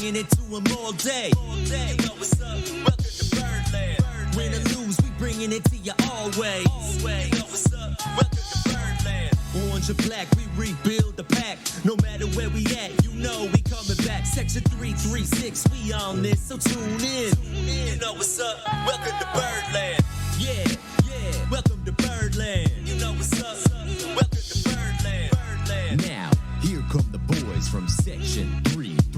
bringing it to them all day. You know what's up? Welcome to Birdland. Win or lose, we bringing it to you always. You know what's up? Welcome to Birdland. Orange or black, we rebuild the pack. No matter where we at, you know we coming back. Section 336, we on this, so tune in. You know what's up? Welcome to Birdland. Yeah, welcome to Birdland. You know what's up? Welcome to Birdland. Now, here come the boys from Section 336.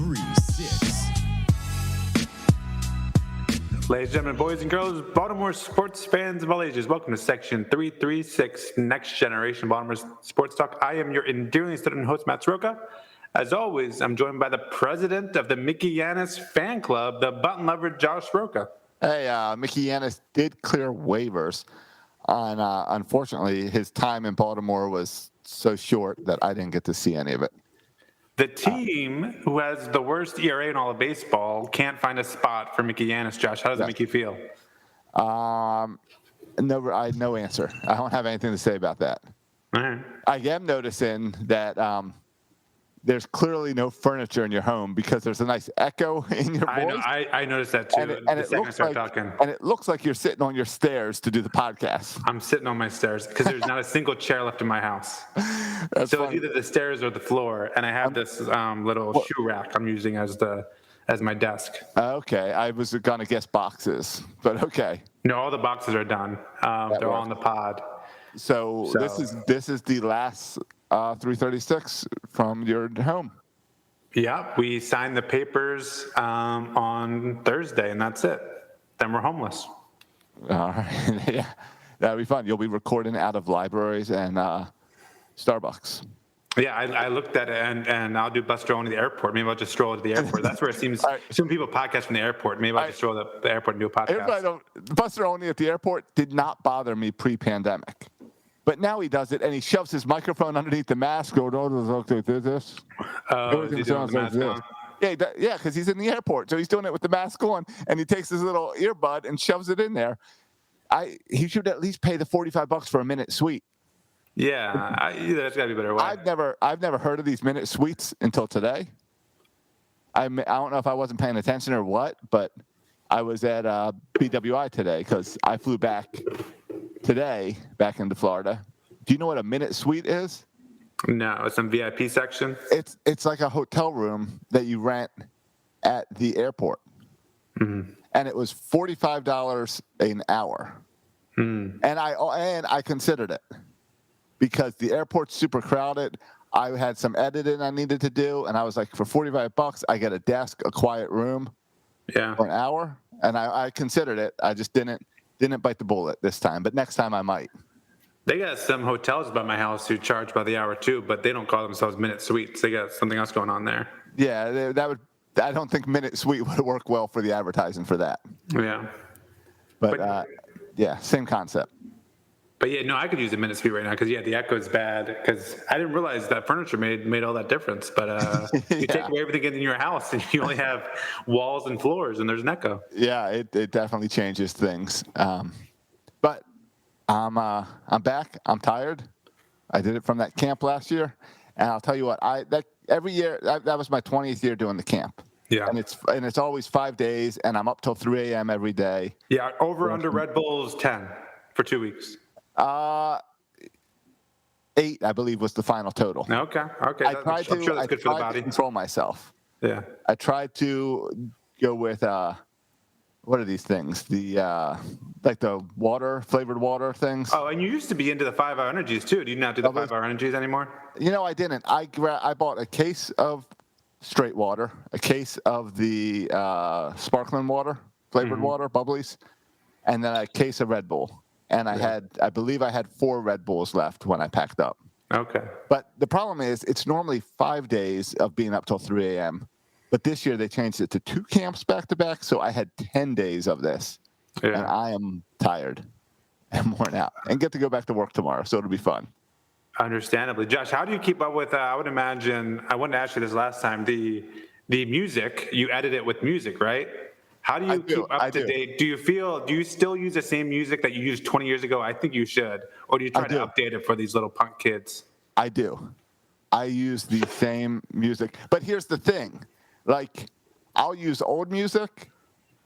Ladies and gentlemen, boys and girls, Baltimore sports fans of all ages, welcome to Section 336, Next Generation Baltimore Sports Talk. I am your endearingly student host, Matt Soroka. As always, I'm joined by the president of the Mickey Yanis fan club, the button lover, Josh Soroka. Hey, Mickey Yanis did clear waivers. Unfortunately, his time in Baltimore was so short that I didn't get to see any of it. The team who has the worst ERA in all of baseball can't find a spot for Mickey Yanis. Josh, how does it make you feel? No answer. I don't have anything to say about that. All right. I am noticing that there's clearly no furniture in your home because there's a nice echo in your voice. I noticed that too. And it looks like you're sitting on your stairs to do the podcast. I'm sitting on my stairs because there's not a single chair left in my house. That's so funny. It's either the stairs or the floor, and I have this little shoe rack I'm using as my desk. Okay, I was gonna guess boxes, but okay. No, all the boxes are done. They're all in the pod. So this is the last 336 from your home. Yeah, we signed the papers on Thursday, and that's it. Then we're homeless. All right, yeah, that'll be fun. You'll be recording out of libraries and Starbucks. Yeah, I looked at it, and I'll do bus stroll into the airport. Maybe I'll just stroll to the airport. That's where it seems some people podcast from the airport. Maybe I'll just stroll to the airport and do a podcast. Buster Olney at the airport did not bother me pre-pandemic. But now he does it, and he shoves his microphone underneath the mask. This. Oh, is he doing the mask on? Yeah, because he's in the airport, so he's doing it with the mask on, and he takes his little earbud and shoves it in there. He should at least pay the $45 for a minute suite. Yeah, that's got to be a better way. I've never heard of these minute suites until today. I don't know if I wasn't paying attention or what, but I was at BWI today because I flew back today back into Florida. Do you know what a minute suite is? No, it's some VIP section. It's like a hotel room that you rent at the airport, and it was $45 an hour, and I considered it because the airport's super crowded. I had some editing I needed to do, and I was like, for $45, I get a desk, a quiet room, for an hour, and I considered it. I just didn't bite the bullet this time, but next time I might. They got some hotels by my house who charge by the hour too, but they don't call themselves minute suites. They got something else going on there. Yeah, I don't think minute suite would work well for the advertising for that. Yeah. But same concept. But yeah, no, I could use a minute suite right now because the echo is bad. Because I didn't realize that furniture made all that difference. But you take away everything in your house, and you only have walls and floors, and there's an echo. Yeah, it definitely changes things. But I'm back. I'm tired. I did it from that camp last year, and I'll tell you what. Every year that was my 20th year doing the camp. Yeah, and it's always 5 days, and I'm up till 3 a.m. every day. Yeah, under Red Bulls 10 for 2 weeks. 8, I believe, was the final total. Okay. I tried to control myself. Yeah. I tried to go with what are these things? The like the flavored water things. Oh, and you used to be into the 5-hour energies too. Do you not do the 5-hour energies anymore? I didn't. I bought a case of straight water, a case of the sparkling water, flavored water, bubblies, and then a case of Red Bull. And I believe I had 4 Red Bulls left when I packed up. Okay. But the problem is it's normally 5 days of being up till 3 a.m. But this year they changed it to 2 camps back to back. So I had 10 days of this. Yeah. And I am tired and worn out and get to go back to work tomorrow. So it'll be fun. Understandably. Josh, how do you keep up with, I would imagine, I wanted to ask you this last time, the music, you edit it with music, right? How do you keep up to date? Do you still use the same music that you used 20 years ago? I think you should. Or do you try to update it for these little punk kids? I do. I use the same music. But here's the thing. Like, I'll use old music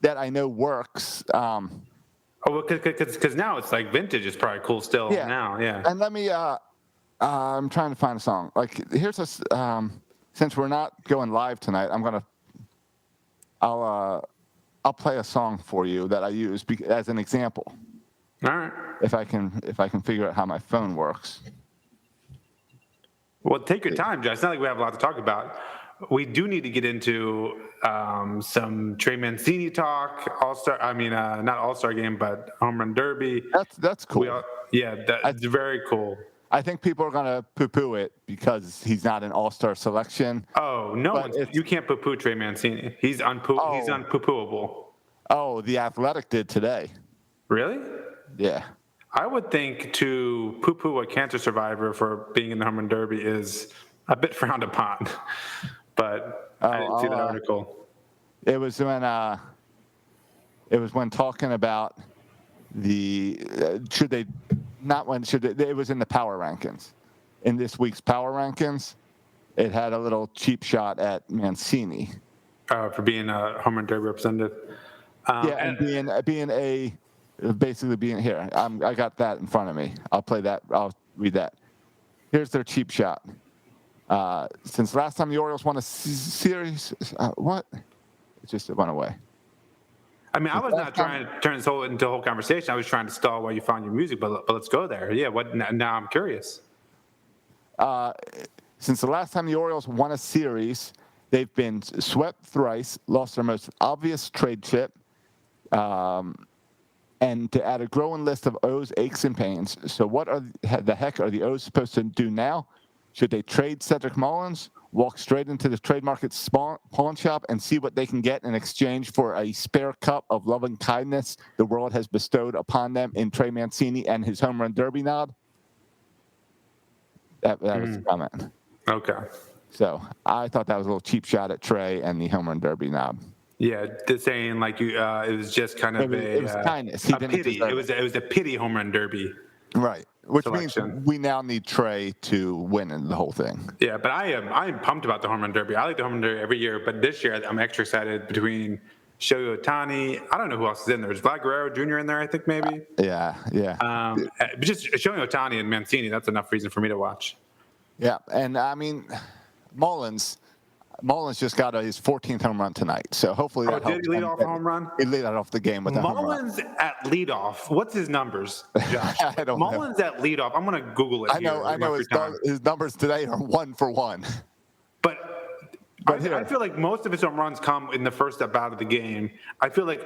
that I know works. Because now it's like vintage is probably cool still now. Yeah. And let me. I'm trying to find a song. Like here's a. Since we're not going live tonight, I'll play a song for you that I use as an example. All right. If I can figure out how my phone works. Well, take your time, Josh. It's not like we have a lot to talk about. We do need to get into some Trey Mancini talk. Not All-Star game, but Home Run Derby. That's cool. That's very cool. I think people are going to poo-poo it because he's not an all-star selection. Oh, you can't poo-poo Trey Mancini. He's unpoo-pooable. Oh, The Athletic did today. Really? Yeah. I would think to poo-poo a cancer survivor for being in the Home Run Derby is a bit frowned upon. But I didn't see that article. It was when talking about it was in the power rankings. In this week's power rankings, it had a little cheap shot at Mancini. For being a Home Run Derby representative. And basically being here. I got that in front of me. I'll play that. I'll read that. Here's their cheap shot. Since last time the Orioles won a series, what? It just went away. I mean, I was not trying to turn this into a whole conversation. I was trying to stall while you found your music, but let's go there. Yeah, now I'm curious. Since the last time the Orioles won a series, they've been swept thrice, lost their most obvious trade chip, and to add a growing list of O's, aches, and pains. So what the heck are the O's supposed to do now? Should they trade Cedric Mullins, walk straight into the trade market pawn shop, and see what they can get in exchange for a spare cup of love and kindness the world has bestowed upon them in Trey Mancini and his Home Run Derby nod? That was the comment. Okay. So I thought that was a little cheap shot at Trey and the Home Run Derby nod. Yeah, saying like it was just kind of it was kindness. A pity. It was a pity Home Run Derby. Right. Which selection. Means we now need Trey to win in the whole thing. Yeah, but I am pumped about the Home Run Derby. I like the Home Run Derby every year, but this year I'm extra excited between Shohei Ohtani. I don't know who else is in there. There's Vlad Guerrero Jr. in there, I think maybe. Yeah. Just Shohei Ohtani and Mancini. That's enough reason for me to watch. Yeah, and I mean, Mullins just got his 14th home run tonight, so hopefully that helps. Did he lead off a home run? He lead off the game with a home run. Mullins at leadoff. What's his numbers, Josh? I don't Mullins know. at leadoff. I'm going to Google it. I know. His numbers today are 1 for 1. But I feel like most of his home runs come in the first bout of the game. I feel like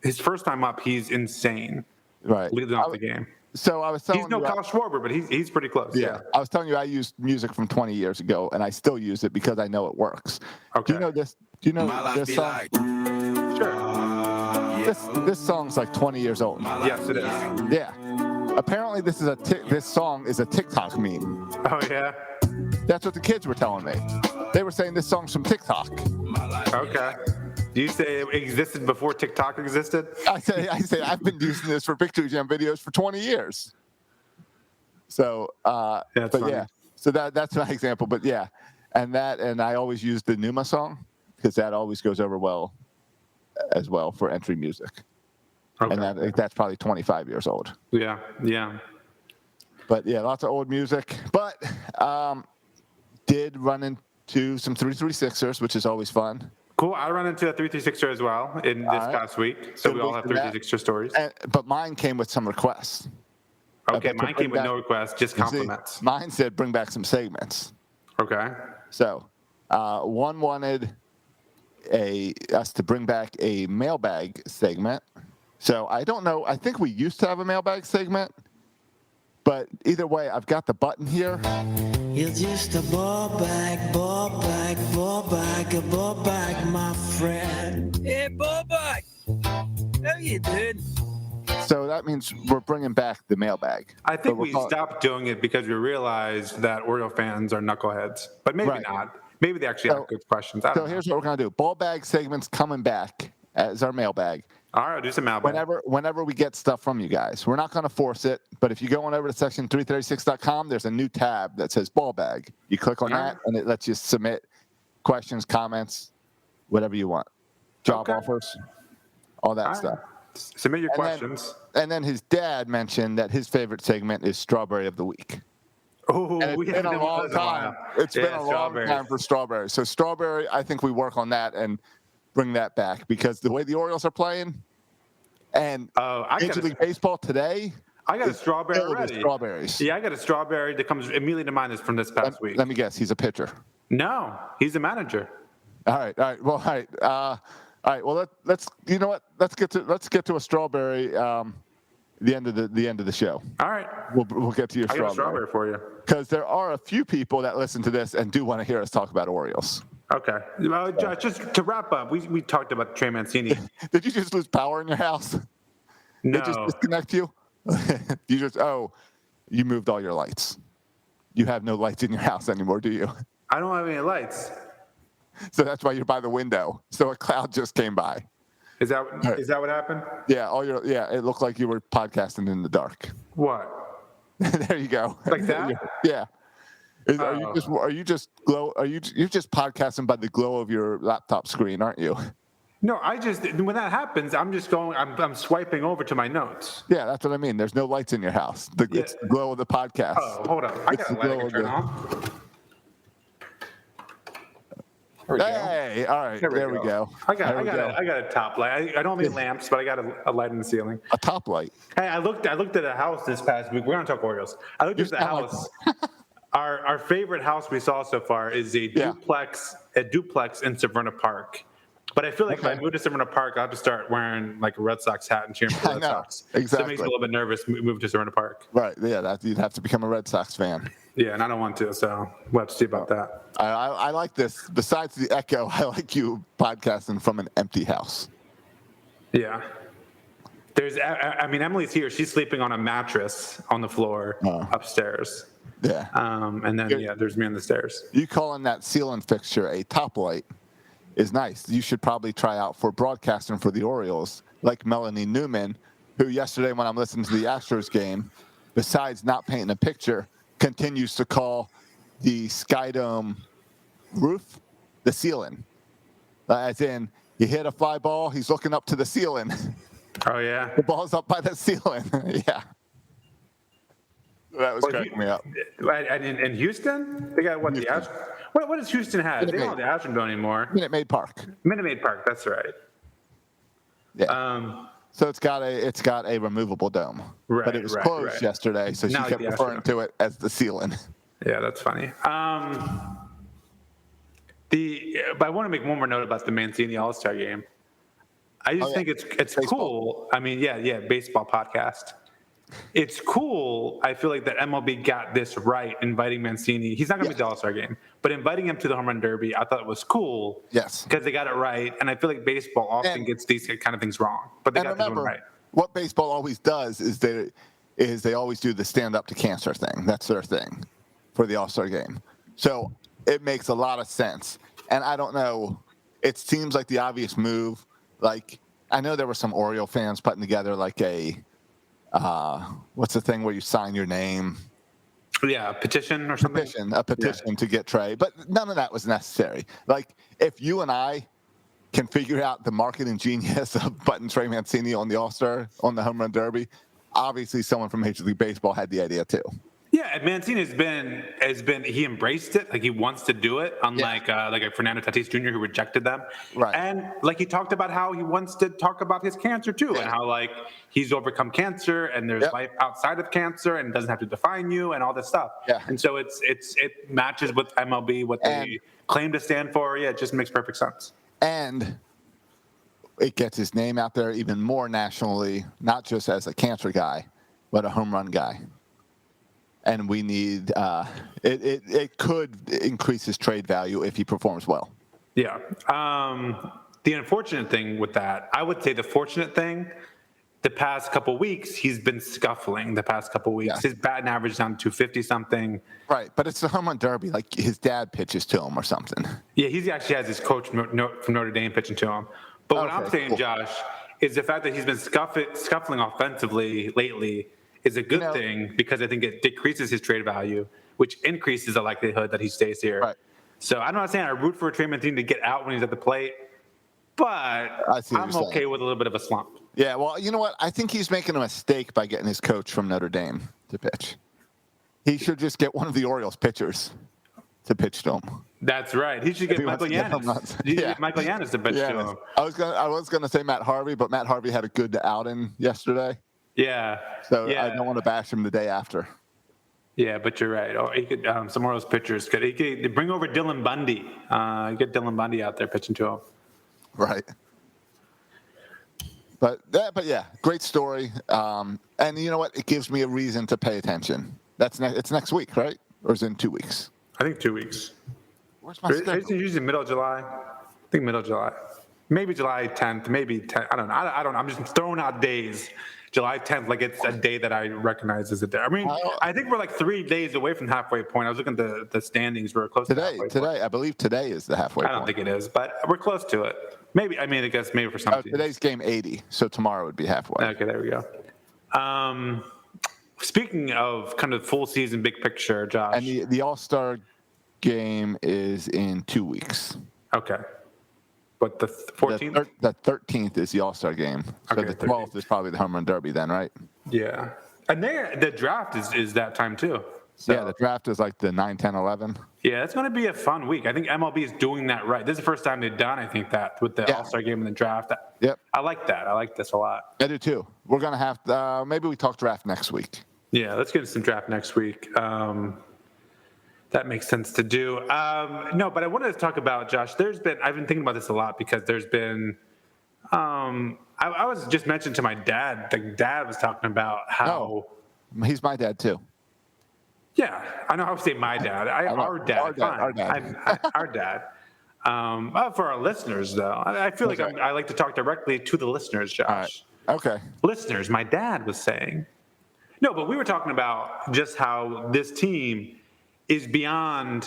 his first time up, he's insane. Right, leading off the game. So I was telling you, he's no Kyle Schwarber, but he's pretty close. Yeah, I was telling you I used music from 20 years ago, and I still use it because I know it works. Okay. Do you know this? Do you know this song? Sure. This song's like 20 years old. Yes, it is. Yeah. Apparently, this song is a TikTok meme. Oh yeah. That's what the kids were telling me. They were saying this song's from TikTok. Okay. Do you say it existed before TikTok existed? I say I've been using this for Victory Jam videos for 20 years. So, so that's my example. But yeah, and I always use the Numa song because that always goes over well as well for entry music. Okay. And that's probably 25 years old. Yeah. But yeah, lots of old music. But did run into some 336ers, which is always fun. Cool. I run into a 336er as well in this past week. So we all have 336er stories. But mine came with some requests. Okay, mine came with no requests, just compliments. Mine said bring back some segments. Okay. So one wanted us to bring back a mailbag segment. So I don't know. I think we used to have a mailbag segment. But either way, I've got the button here. You're just a ball bag, my friend. Hey, ball bag. How you doing? So that means we're bringing back the mailbag. I think we stopped doing it because we realized that Oriole fans are knuckleheads. But maybe not. Maybe they actually have good questions. So here's what we're going to do. Ball bag segment's coming back as our mailbag. All right, do some mailbag. Whenever we get stuff from you guys. We're not going to force it, but if you go on over to section 336.com, there's a new tab that says ball bag. You click on that, and it lets you submit questions, comments, whatever you want. job offers, all that stuff. Submit your questions. And then his dad mentioned that his favorite segment is Strawberry of the Week. Oh, it's been a long time. It's been a long time for Strawberry. So Strawberry, I think we work on that and bring that back, because the way the Orioles are playing and Major League Baseball today, I got a strawberry already. Strawberries. Yeah, I got a strawberry that comes immediately to mind is from this past week. Let me guess, he's a pitcher. No, he's a manager. All right. Well, all right. Well, let's you know what? Let's get to a strawberry. The end of the show. All right. We'll get to your strawberry. I got a strawberry for you. Because there are a few people that listen to this and do want to hear us talk about Orioles. Okay. Well, just to wrap up, we talked about Trey Mancini. Did you just lose power in your house? No. Did just disconnect you? You moved all your lights. You have no lights in your house anymore, do you? I don't have any lights. So that's why you're by the window. So a cloud just came by. Is that what happened? Yeah, it looked like you were podcasting in the dark. What? There you go. Like that? Yeah. Are you just podcasting by the glow of your laptop screen, aren't you? No, when that happens, I'm swiping over to my notes. Yeah, that's what I mean. There's no lights in your house. It's the glow of the podcast. Oh, hold on. I got a light I can turn on. Hey, all right, there we go. I got a top light. I don't need lamps, but I got a light in the ceiling. A top light. Hey, I looked at a house this past week. We're gonna talk Orioles. I looked at the house. Our favorite house we saw so far is a duplex in Severna Park. But I feel like if I move to Severna Park, I'll have to start wearing like a Red Sox hat and cheering for the Red Sox. Exactly. So it makes me a little bit nervous moving to Severna Park. Right. Yeah. You'd have to become a Red Sox fan. Yeah, and I don't want to, so we'll have to see about that. I like this. Besides the echo, I like you podcasting from an empty house. Yeah. Emily's here. She's sleeping on a mattress on the floor upstairs. Yeah. And then, there's me on the stairs. You calling that ceiling fixture a top light is nice. You should probably try out for broadcasting for the Orioles, like Melanie Newman, who yesterday when I'm listening to the Astros game, besides not painting a picture, continues to call the Sky Dome roof the ceiling. As in, you hit a fly ball, he's looking up to the ceiling. Oh, yeah? The ball's up by the ceiling. Yeah. That was cracking me up. In Houston? They got what? Houston. What does Houston have? They don't have the Astrodome anymore. Minute Maid Park. Minute Maid Park, that's right. Yeah. So it's got a removable dome. Right, but it was closed yesterday, so she kept referring to it as the ceiling. Yeah, that's funny. But I want to make one more note about the Mancini All-Star game. I just think it's cool. I mean, baseball podcast. It's cool. I feel like that MLB got this right, inviting Mancini. He's not going to be the All-Star game, but inviting him to the Home Run Derby, I thought it was cool. Yes, because they got it right, and I feel like baseball often gets these kind of things wrong, but they got this one right. What baseball always does is they always do the stand up to cancer thing. That's their thing for the All-Star game. So it makes a lot of sense. And I don't know. It seems like the obvious move. Like I know there were some Oriole fans putting together like a. What's the thing where you sign your name? Yeah, a petition or something. A petition to get Trey, but none of that was necessary. Like if you and I can figure out the marketing genius of putting Trey Mancini on the All-Star on the Home Run Derby, obviously someone from Major League Baseball had the idea too. Yeah, and Mancini has been he embraced it, like he wants to do it, unlike like a Fernando Tatis Jr. who rejected them. Right. And like he talked about how he wants to talk about his cancer too, and how like he's overcome cancer and there's life outside of cancer and it doesn't have to define you and all this stuff. Yeah. And so it matches with MLB what they claim to stand for. Yeah, it just makes perfect sense. And it gets his name out there even more nationally, not just as a cancer guy, but a home run guy. And we need it could increase his trade value if he performs well. Yeah. The unfortunate thing with that, I would say the fortunate thing, the past couple weeks, he's been scuffling the past couple weeks. His batting average is down to 250 something. Right, but it's the home run derby. Like his dad pitches to him or something. Yeah, he actually has his coach from Notre Dame pitching to him. But what I'm saying, Josh, is the fact that he's been scuffling offensively lately is a good thing because I think it decreases his trade value, which increases the likelihood that he stays here. Right. So I'm not saying I root for Trey Mancini to get out when he's at the plate, but I'm okay with a little bit of a slump. Yeah, well, you know what? I think he's making a mistake by getting his coach from Notre Dame to pitch. He should just get one of the Orioles pitchers to pitch to him. That's right. He should get Michael Yanis. Yeah. Michael Yanis to pitch to him. I was gonna say Matt Harvey, but Matt Harvey had a good outing yesterday. Yeah. So I don't want to bash him the day after. Yeah, but you're right. Oh, he could some of those pitchers could. He could bring over Dylan Bundy. Get Dylan Bundy out there pitching to him. Right. But yeah, great story. And you know what? It gives me a reason to pay attention. It's next week, right? Or is it in 2 weeks? I think 2 weeks. Where's my schedule? It's usually middle of July. I think middle of July. Maybe July 10th. Maybe 10th. I don't know. I don't know. I'm just throwing out days. July 10th, like it's a day that I recognize as a day. I mean, I think we're like 3 days away from the halfway point. I was looking at the standings. We're close to the halfway point. Today, I believe today is the halfway point. I don't think it is, but we're close to it. Maybe, I guess maybe for some teams. Today's game 80, so tomorrow would be halfway. Okay, there we go. Speaking of kind of full season, big picture, Josh. And the All-Star game is in 2 weeks. Okay. But the 14th? The 13th is the All-Star game. So Okay, the 12th 13th is probably the Home Run Derby then, right? Yeah. And the draft is that time too. So, yeah, the draft is like the 9, 10, 11. Yeah, it's going to be a fun week. I think MLB is doing that right. This is the first time they've done, I think, that with the All-Star game and the draft. Yep. I like that. I like this a lot. I do too. We're going to have to, maybe we talk draft next week. Yeah, let's get into some draft next week. That makes sense to do. No, but I wanted to talk about, Josh, I've been thinking about this a lot because there's been, I was just mentioned to my dad, the dad was talking about how. Oh, he's my dad too. Yeah, I know I would say my dad. Our dad. Our dad. For our listeners, though, I feel like I like to talk directly to the listeners, Josh. All right. Okay. Listeners, my dad was saying. No, but we were talking about just how this team is beyond.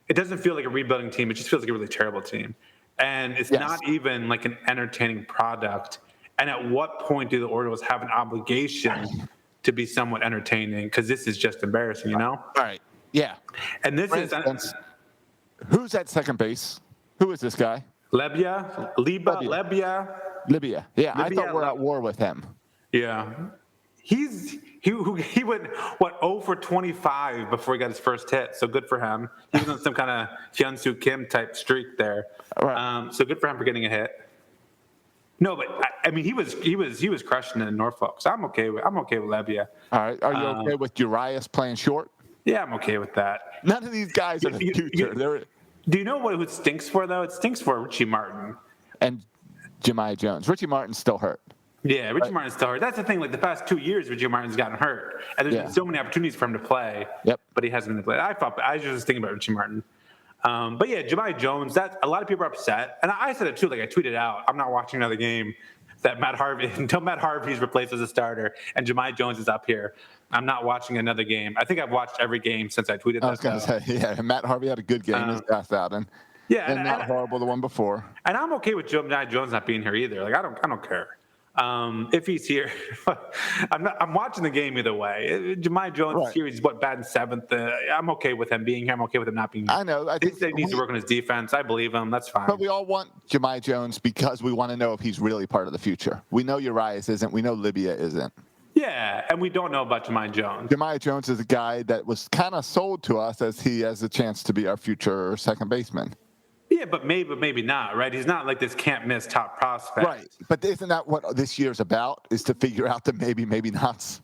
It doesn't feel like a rebuilding team. It just feels like a really terrible team. And it's not even like an entertaining product. And at what point do the Orioles have an obligation to be somewhat entertaining? Because this is just embarrassing, you know? All right. Yeah. And this is. Who's at second base? Who is this guy? Libya. Yeah, I thought we're at war with him. Yeah. He went 0 for 25 before he got his first hit. So good for him. He was on some kind of Hyun-Soo Kim type streak there. Right. So good for him for getting a hit. No, but I mean he was crushing it in Norfolk. So I'm okay with Libya. All right. Are you okay with Urias playing short? Yeah, I'm okay with that. None of these guys are the future. Do you know what it stinks for though? It stinks for Richie Martin and Jahmai Jones. Richie Martin's still hurt. Yeah, Richie Martin's still hurt. That's the thing. Like the past 2 years, Richie Martin's gotten hurt, and there's been so many opportunities for him to play. Yep. But he hasn't been played. I was just thinking about Richie Martin. But yeah, Jahmai Jones. That a lot of people are upset, and I said it too. Like I tweeted out, I'm not watching another game that Matt Harvey until Matt Harvey's replaced as a starter, and Jahmai Jones is up here. I'm not watching another game. I think I've watched every game since I tweeted that. I was going to say, yeah, Matt Harvey had a good game. His last outing. Yeah, and not horrible the one before. And I'm okay with Jahmai Jones not being here either. Like I don't care. If he's here, I'm watching the game either way. Jahmai Jones here, he's batting seventh. I'm okay with him being here. I'm okay with him not being here. I know. I think he needs to work on his defense. I believe him. That's fine. But we all want Jahmai Jones because we want to know if he's really part of the future. We know Urias isn't. We know Libya isn't. Yeah, and we don't know about Jahmai Jones. Jahmai Jones is a guy that was kind of sold to us as he has a chance to be our future second baseman. Yeah, but maybe not, right? He's not like this can't-miss top prospect. Right, but isn't that what this year's about, is to figure out the maybe nots?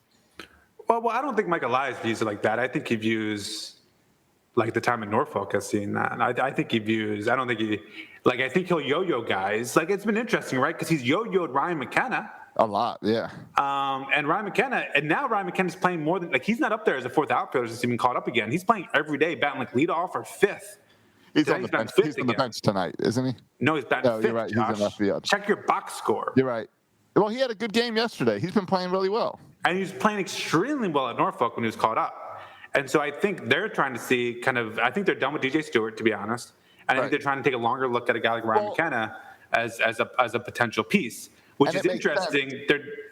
Well, I don't think Mike Elias views it like that. I think he views, like the time in Norfolk has seen that. I think he views, I think he'll yo-yo guys. Like, it's been interesting, right? Because he's yo-yoed Ryan McKenna. A lot, yeah. And Ryan McKenna's playing more than, like, he's not up there as a fourth outfielder since he's been called up again. He's playing every day, batting like leadoff or fifth. He's on the bench. He's on the bench tonight, isn't he? No, he's batting fifth. You're right. Josh. He's in left field. Check your box score. You're right. Well, he had a good game yesterday. He's been playing really well. And he was playing extremely well at Norfolk when he was called up. And so I think they're trying to see I think they're done with DJ Stewart, to be honest. And I think they're trying to take a longer look at a guy like Ryan McKenna as a potential piece, which is interesting.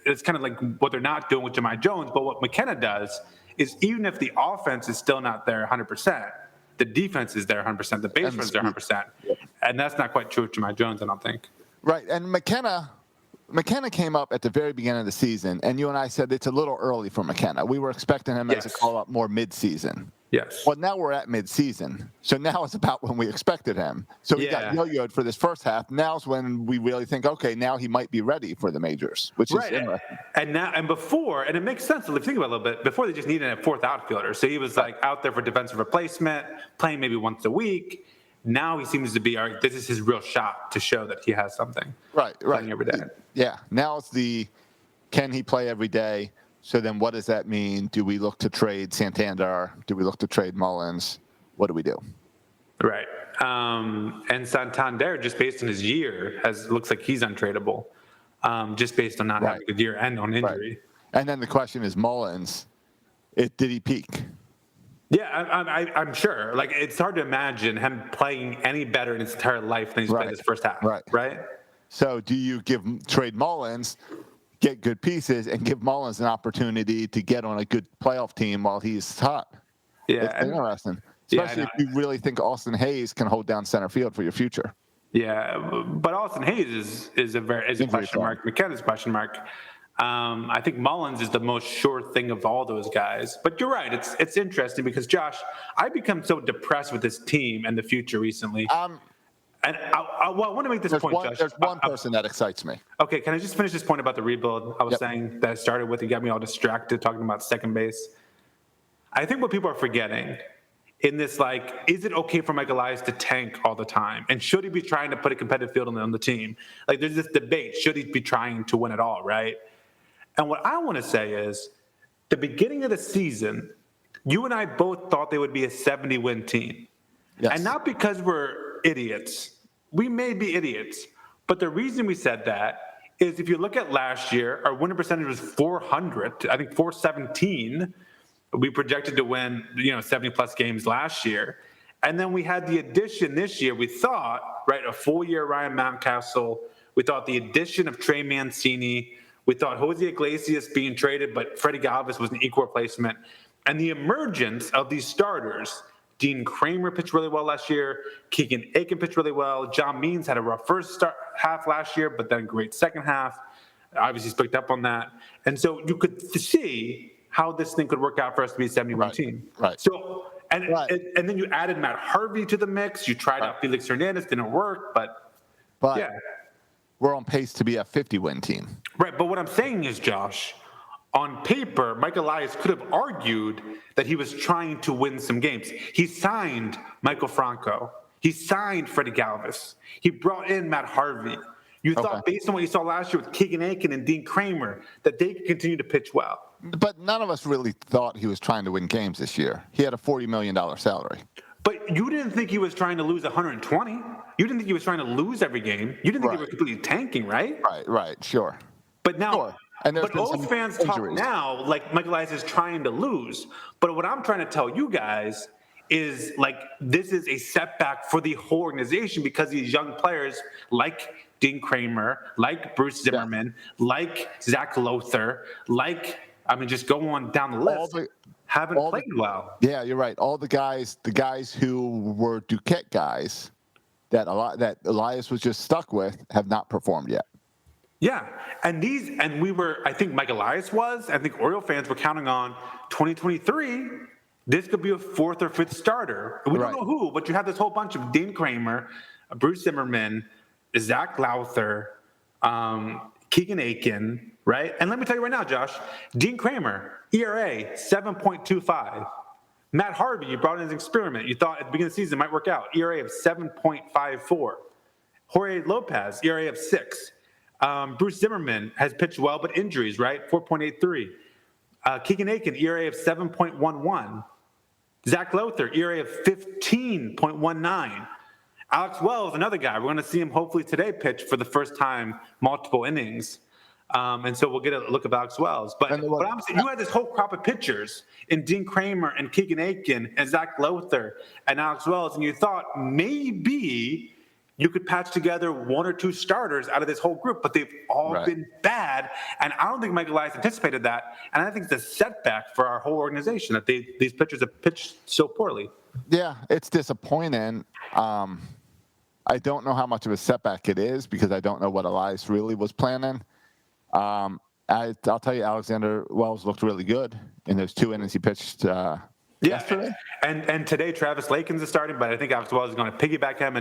It's kind of like what they're not doing with Jahmai Jones. But what McKenna does is even if the offense is still not there 100%, the defense is there 100%. The base runners are 100%. And that's not quite true of Jahmai Jones, I don't think. Right. And McKenna came up at the very beginning of the season, and you and I said it's a little early for McKenna. We were expecting him as a call-up more mid-season. Yes. Well, now we're at mid-season, so now it's about when we expected him. So he got yo-yoed for this first half. Now's when we really think, okay, now he might be ready for the majors, which is interesting. And before, and it makes sense to think about it a little bit, before they just needed a fourth outfielder. So he was like out there for defensive replacement, playing maybe once a week. Now he seems to be, all right, this is his real shot to show that he has something. Right. Playing every day. Yeah. Now it's can he play every day? So then what does that mean? Do we look to trade Santander? Do we look to trade Mullins? What do we do? Right. And Santander, just based on his year, looks like he's untradeable, just based on not having a good year and on injury. Right. And then the question is Mullins, did he peak? Yeah, I'm sure. Like, it's hard to imagine him playing any better in his entire life than he's played this first half. Right. So do you trade Mullins, get good pieces, and give Mullins an opportunity to get on a good playoff team while he's hot? Yeah. It's interesting. Especially if you really think Austin Hayes can hold down center field for your future. Yeah, but Austin Hayes is a question mark. McKenna's a question mark. I think Mullins is the most sure thing of all those guys. But you're right. It's interesting because, Josh, I've become so depressed with this team and the future recently. And I want to make this point, Josh. There's one person that excites me. Okay, can I just finish this point about the rebuild I was saying that I started with? You got me all distracted talking about second base. I think what people are forgetting in this, like, is it okay for Mike Elias to tank all the time? And should he be trying to put a competitive field on the team? Like, there's this debate. Should he be trying to win it all, right? And what I want to say is, the beginning of the season, you and I both thought they would be a 70-win team. Yes. And not because we're idiots. We may be idiots. But the reason we said that is if you look at last year, our winning percentage was 400, I think 417. We projected to win, 70-plus games last year. And then we had the addition this year, we thought, right, a full year Ryan Mountcastle. We thought the addition of Trey Mancini. We thought Jose Iglesias being traded, but Freddie Galvis was an equal replacement. And the emergence of these starters, Dean Kramer pitched really well last year. Keegan Aiken pitched really well. John Means had a rough first half last year, but then a great second half. Obviously, he's picked up on that. And so you could see how this thing could work out for us to be a 70-win team. Right. So, and then you added Matt Harvey to the mix. You tried out Felix Hernandez, didn't work, but yeah. We're on pace to be a 50-win team. Right, but what I'm saying is, Josh, on paper, Mike Elias could have argued that he was trying to win some games. He signed Michael Franco. He signed Freddie Galvis. He brought in Matt Harvey. You thought, based on what you saw last year with Keegan Aiken and Dean Kramer, that they could continue to pitch well. But none of us really thought he was trying to win games this year. He had a $40 million salary. But you didn't think he was trying to lose 120. You didn't think he was trying to lose every game. You didn't think he was completely tanking, right? Right, sure. But now, sure. And but O's fans talk now like Mike Elias is trying to lose. But what I'm trying to tell you guys is, like, this is a setback for the whole organization because these young players like Dean Kramer, like Bruce Zimmerman, like Zach Lothar, just go on down the list. Haven't played well. Yeah, you're right. All the guys who were Duquette guys that Elias was just stuck with have not performed yet. Yeah, I think Mike Elias was. I think Oriole fans were counting on 2023. This could be a fourth or fifth starter. We don't know who, but you have this whole bunch of Dean Kramer, Bruce Zimmerman, Zach Lothar, Keegan Aiken, right? And let me tell you right now, Josh, Dean Kramer, ERA 7.25. Matt Harvey, you brought in his experiment. You thought at the beginning of the season it might work out. ERA of 7.54. Jorge Lopez, ERA of 6. Bruce Zimmerman has pitched well, but injuries, right? 4.83. Keegan Aiken, ERA of 7.11. Zach Lothar, ERA of 15.19. Alex Wells, another guy. We're going to see him hopefully today pitch for the first time multiple innings. And so we'll get a look at Alex Wells. But I'm saying, you had this whole crop of pitchers in Dean Kramer and Keegan Aiken and Zach Lothar and Alex Wells, and you thought maybe you could patch together one or two starters out of this whole group, but they've all been bad. And I don't think Mike Elias anticipated that. And I think it's a setback for our whole organization that these pitchers have pitched so poorly. Yeah, it's disappointing. I don't know how much of a setback it is because I don't know what Elias really was planning. I'll tell you, Alexander Wells looked really good in those 2 innings he pitched yesterday. And today Travis Lakins is starting, but I think Alex Wells is going to piggyback him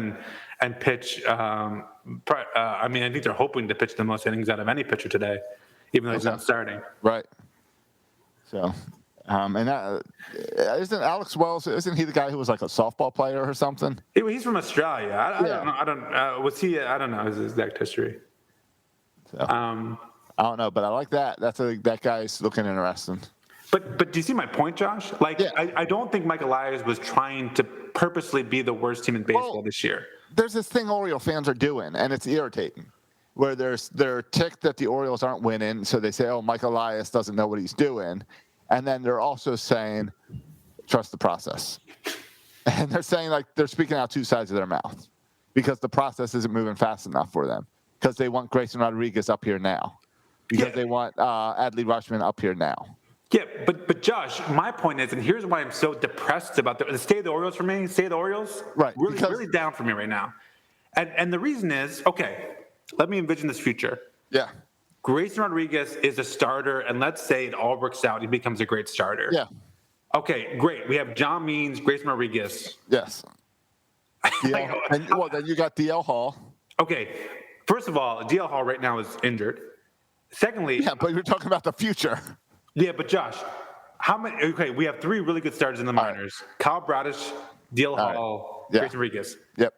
and pitch. I think they're hoping to pitch the most innings out of any pitcher today, even though he's not starting. Right. So, isn't Alex Wells? Isn't he the guy who was like a softball player or something? He's from Australia. I don't know. Was he? I don't know his exact history. So, I don't know, but I like that. That guy's looking interesting. But do you see my point, Josh? I don't think Mike Elias was trying to purposely be the worst team in baseball this year. There's this thing Oriole fans are doing, and it's irritating, where they're ticked that the Orioles aren't winning, so they say, oh, Mike Elias doesn't know what he's doing. And then they're also saying, trust the process. And they're saying, they're speaking out 2 sides of their mouth because the process isn't moving fast enough for them, because they want Grayson Rodriguez up here now, because they want Adley Rutschman up here now. Yeah, but Josh, my point is, and here's why I'm so depressed about the state of the Orioles for me. State of the Orioles, right? Really down for me right now, and the reason is, okay, let me envision this future. Yeah, Grayson Rodriguez is a starter, and let's say it all works out, he becomes a great starter. Yeah. Okay, great. We have John Means, Grayson Rodriguez. Yes. Then you got DL Hall. Okay, first of all, DL Hall right now is injured. Secondly, yeah, but you're talking about the future. Yeah, but Josh, how many? Okay, we have 3 really good starters in the minors: Kyle Bradish, DL Hall, Grayson Rodriguez. Yep.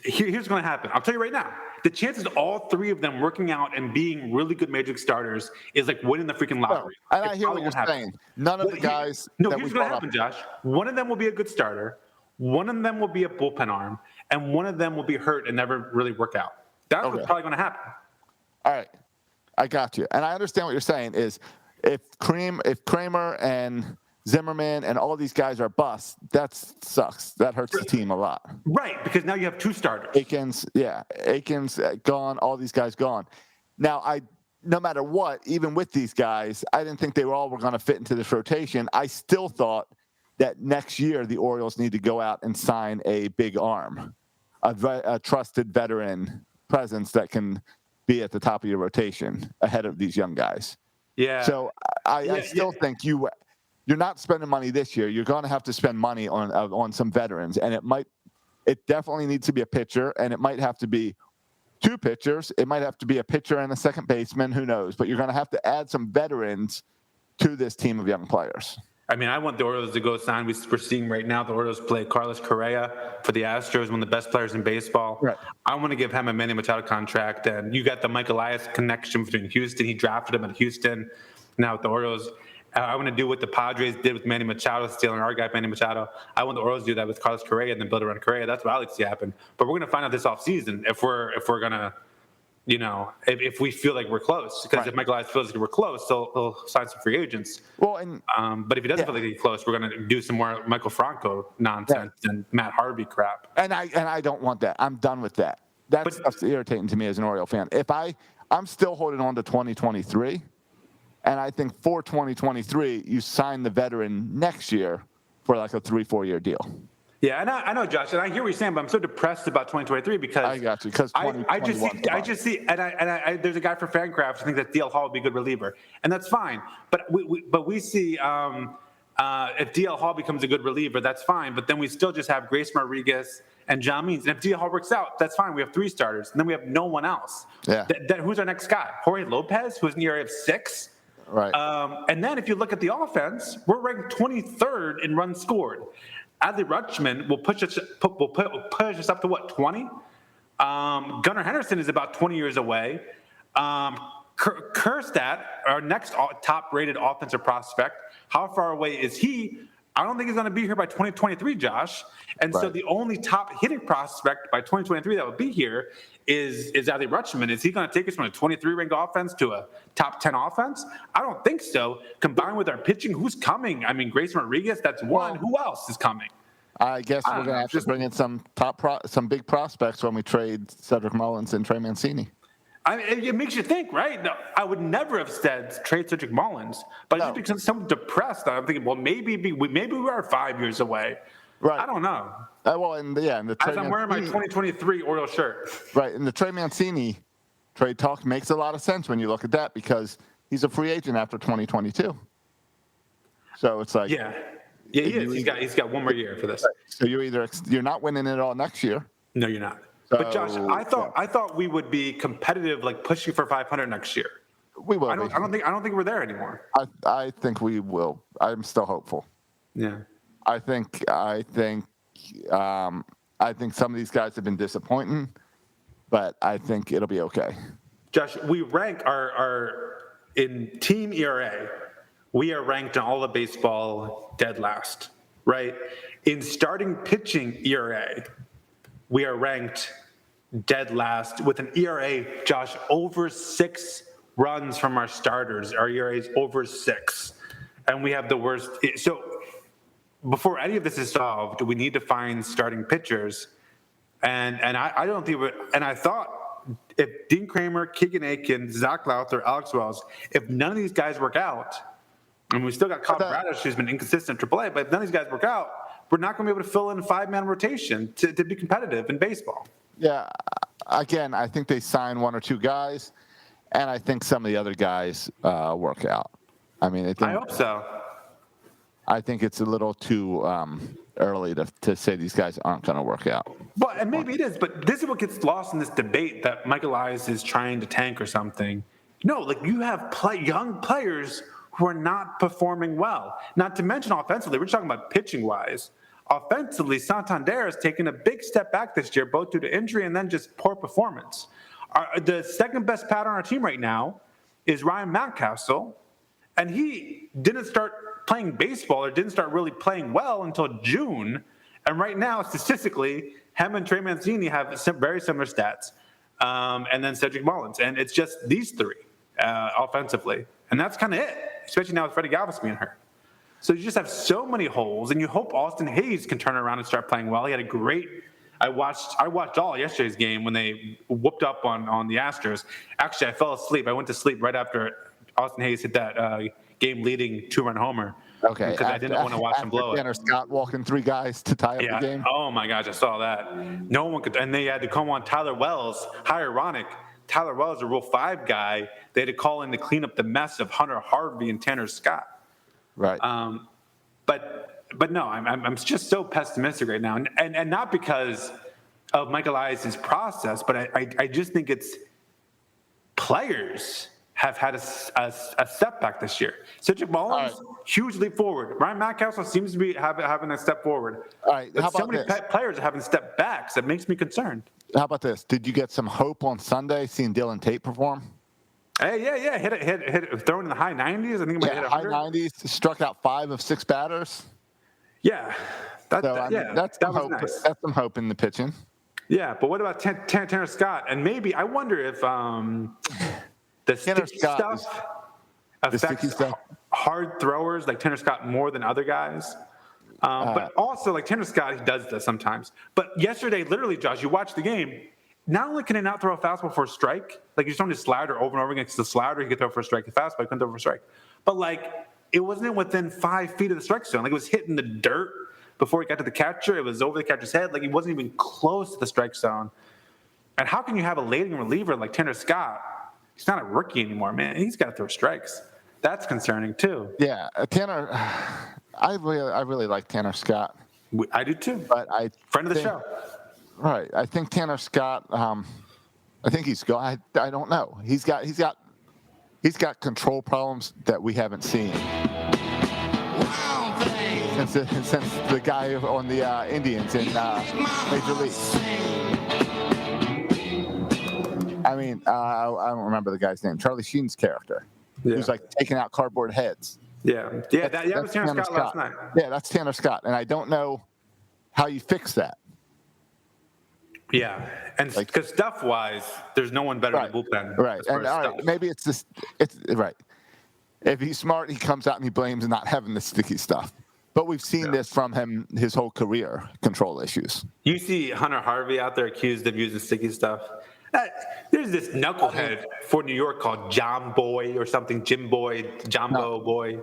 Here's what's going to happen. I'll tell you right now. The chances of all 3 of them working out and being really good major league starters is like winning the freaking lottery. And I hear what you're saying. None of the guys. Here's what's going to happen, Josh. One of them will be a good starter. One of them will be a bullpen arm, and one of them will be hurt and never really work out. That's what's probably going to happen. All right, I got you, and I understand what you're saying. Is if Kramer and Zimmerman and all these guys are busts, that sucks. That hurts the team a lot. Right, because now you have 2 starters. Aikens gone, all these guys gone. Now, no matter what, even with these guys, I didn't think they all were going to fit into this rotation. I still thought that next year the Orioles need to go out and sign a big arm, a trusted veteran presence that can be at the top of your rotation ahead of these young guys. Yeah. So I still think you're not spending money this year. You're going to have to spend money on some veterans, and it definitely needs to be a pitcher, and it might have to be 2 pitchers. It might have to be a pitcher and a second baseman. Who knows? But you're going to have to add some veterans to this team of young players. I mean, I want the Orioles to go sign. We're seeing right now the Orioles play Carlos Correa for the Astros, one of the best players in baseball. Right. I want to give him a Manny Machado contract. And you got the Mike Elias connection between Houston. He drafted him at Houston. Now with the Orioles, I want to do what the Padres did with Manny Machado, stealing our guy, Manny Machado. I want the Orioles to do that with Carlos Correa and then build around Correa. That's what I like to see happen. But we're going to find out this offseason if we're going to, if we feel like we're close. Because if Mike Elias feels like we're close, he'll sign some free agents. Well, but if he doesn't feel like he's close, we're going to do some more Michael Franco nonsense and Matt Harvey crap. And I don't want that. I'm done with that. That's irritating to me as an Oriole fan. I'm still holding on to 2023. And I think for 2023, you sign the veteran next year for like a 3-4 year deal. Yeah, I know, Josh, and I hear what you're saying, but I'm so depressed about 2023 because I got you. Because I just see, and there's a guy for Fancraft. I think that DL Hall would be a good reliever, and that's fine. But we see if DL Hall becomes a good reliever, that's fine. But then we still just have Grayson Rodriguez and John Means, and if DL Hall works out, that's fine. We have 3 starters, and then we have no one else. Yeah. Who's our next guy? Jorge Lopez, who's in the area of 6. Right. And then if you look at the offense, we're ranked 23rd in runs scored. Adley Rutschman will push us up to what, 20? Gunnar Henderson is about 20 years away. Kerstad, our next top-rated offensive prospect, how far away is he? I don't think he's going to be here by 2023, Josh. And so the only top hitting prospect by 2023 that will be here is Adley Rutschman. Is he going to take us from a 23-ranked offense to a top 10 offense? I don't think so. Combined with our pitching, who's coming? I mean, Grayson Rodriguez, that's one. Who else is coming? I guess we're going to have to bring in some big prospects when we trade Cedric Mullins and Trey Mancini. It makes you think, right? No, I would never have said trade Cedric Mullins, but just because I'm so depressed, I'm thinking, well, maybe we are 5 years away. Right. I don't know. And the Trey As I'm wearing my 2023 Orioles shirt. Right, and the Trey Mancini trade talk makes a lot of sense when you look at that because he's a free agent after 2022. So it's like, yeah, he is. He's got one more year for this. So you're not winning it all next year. No, you're not. So, but Josh, I thought we would be competitive, like pushing for 500 next year. We will. I don't think we're there anymore. I think we will. I'm still hopeful. Yeah. I think some of these guys have been disappointing, but I think it'll be okay. Josh, we rank our in team ERA. We are ranked in all of baseball dead last, right? In starting pitching ERA, we are ranked dead last with an ERA, Josh, over 6 runs from our starters. Our ERA is over 6, and we have the worst. So before any of this is solved, we need to find starting pitchers, and I don't think. And I thought if Dean Kramer, Keegan Aiken, Zach Lowther, Alex Wells, if none of these guys work out, and we still got Cobb Bradish, who's been inconsistent at AAA, but if none of these guys work out, we're not going to be able to fill in a 5-man rotation to be competitive in baseball. Yeah, again, I think they sign 1 or 2 guys, and I think some of the other guys work out. I mean, I hope so. I think it's a little too early to say these guys aren't going to work out. Well, and maybe it is, but this is what gets lost in this debate that Michael Elias is trying to tank or something. No, like you have young players who are not performing well. Not to mention offensively, we're talking about pitching-wise. Offensively, Santander has taken a big step back this year, both due to injury and then just poor performance. The second best batter on our team right now is Ryan Mountcastle, and he didn't start playing baseball or didn't start really playing well until June. And right now, statistically, him and Trey Mancini have very similar stats. And then Cedric Mullins. And it's just these 3 offensively. And that's kind of it, especially now with Freddie Galvis being hurt. So you just have so many holes, and you hope Austin Hayes can turn around and start playing well. He had a great – I watched all yesterday's game when they whooped up on the Astros. Actually, I fell asleep. I went to sleep right after Austin Hayes hit that game-leading 2-run homer. Okay. Because I didn't want to watch him blow it. Tanner Scott walking 3 guys to tie up the game. Oh, my gosh, I saw that. No one could – and they had to come on Tyler Wells. How ironic. Tyler Wells, a Rule 5 guy, they had to call in to clean up the mess of Hunter Harvey and Tanner Scott. Right. But no, I'm just so pessimistic right now, and not because of Michael Elias' process, but I just think it's players have had a setback this year. Cedric Mullins, huge leap forward. Ryan Mountcastle seems to be having a step forward. All right. But so many players are having step backs that makes me concerned. How about this? Did you get some hope on Sunday seeing Dylan Tate perform? Hey, yeah, hit it, thrown in the high 90s. I think he might hit 100. High 90s, struck out 5 of 6 batters. Yeah, that's some hope. Nice. That's some hope in the pitching. Yeah, but what about Tanner Scott? And maybe I wonder if the sticky stuff affects hard throwers like Tanner Scott more than other guys. But also, like Tanner Scott, he does this sometimes. But yesterday, literally, Josh, you watched the game. Not only can he not throw a fastball for a strike, like he's throwing his slider over and over against the slider, he could throw for a strike. The fastball, he couldn't throw for a strike. But like, it wasn't within 5 feet of the strike zone. Like it was hitting the dirt before he got to the catcher. It was over the catcher's head. Like he wasn't even close to the strike zone. And how can you have a leading reliever like Tanner Scott? He's not a rookie anymore, man. He's got to throw strikes. That's concerning too. Yeah, Tanner. I really like Tanner Scott. I do too. But friend of the show. Right. I think Tanner Scott. I think he's go. I don't know. He's got control problems that we haven't seen since the guy on the Indians in Major League. I mean, I don't remember the guy's name. Charlie Sheen's character, who's like taking out cardboard heads. Yeah. That was Tanner Scott last night. Yeah, that's Tanner Scott, and I don't know how you fix that. Yeah, and because stuff-wise, there's no one better in the bullpen. Right, and all right, maybe it's right. If he's smart, he comes out and he blames not having the sticky stuff. But we've seen this from him his whole career, control issues. You see Hunter Harvey out there accused of using sticky stuff. There's this knucklehead for New York called John Boy or something, Jim Boy, Jumbo Boy.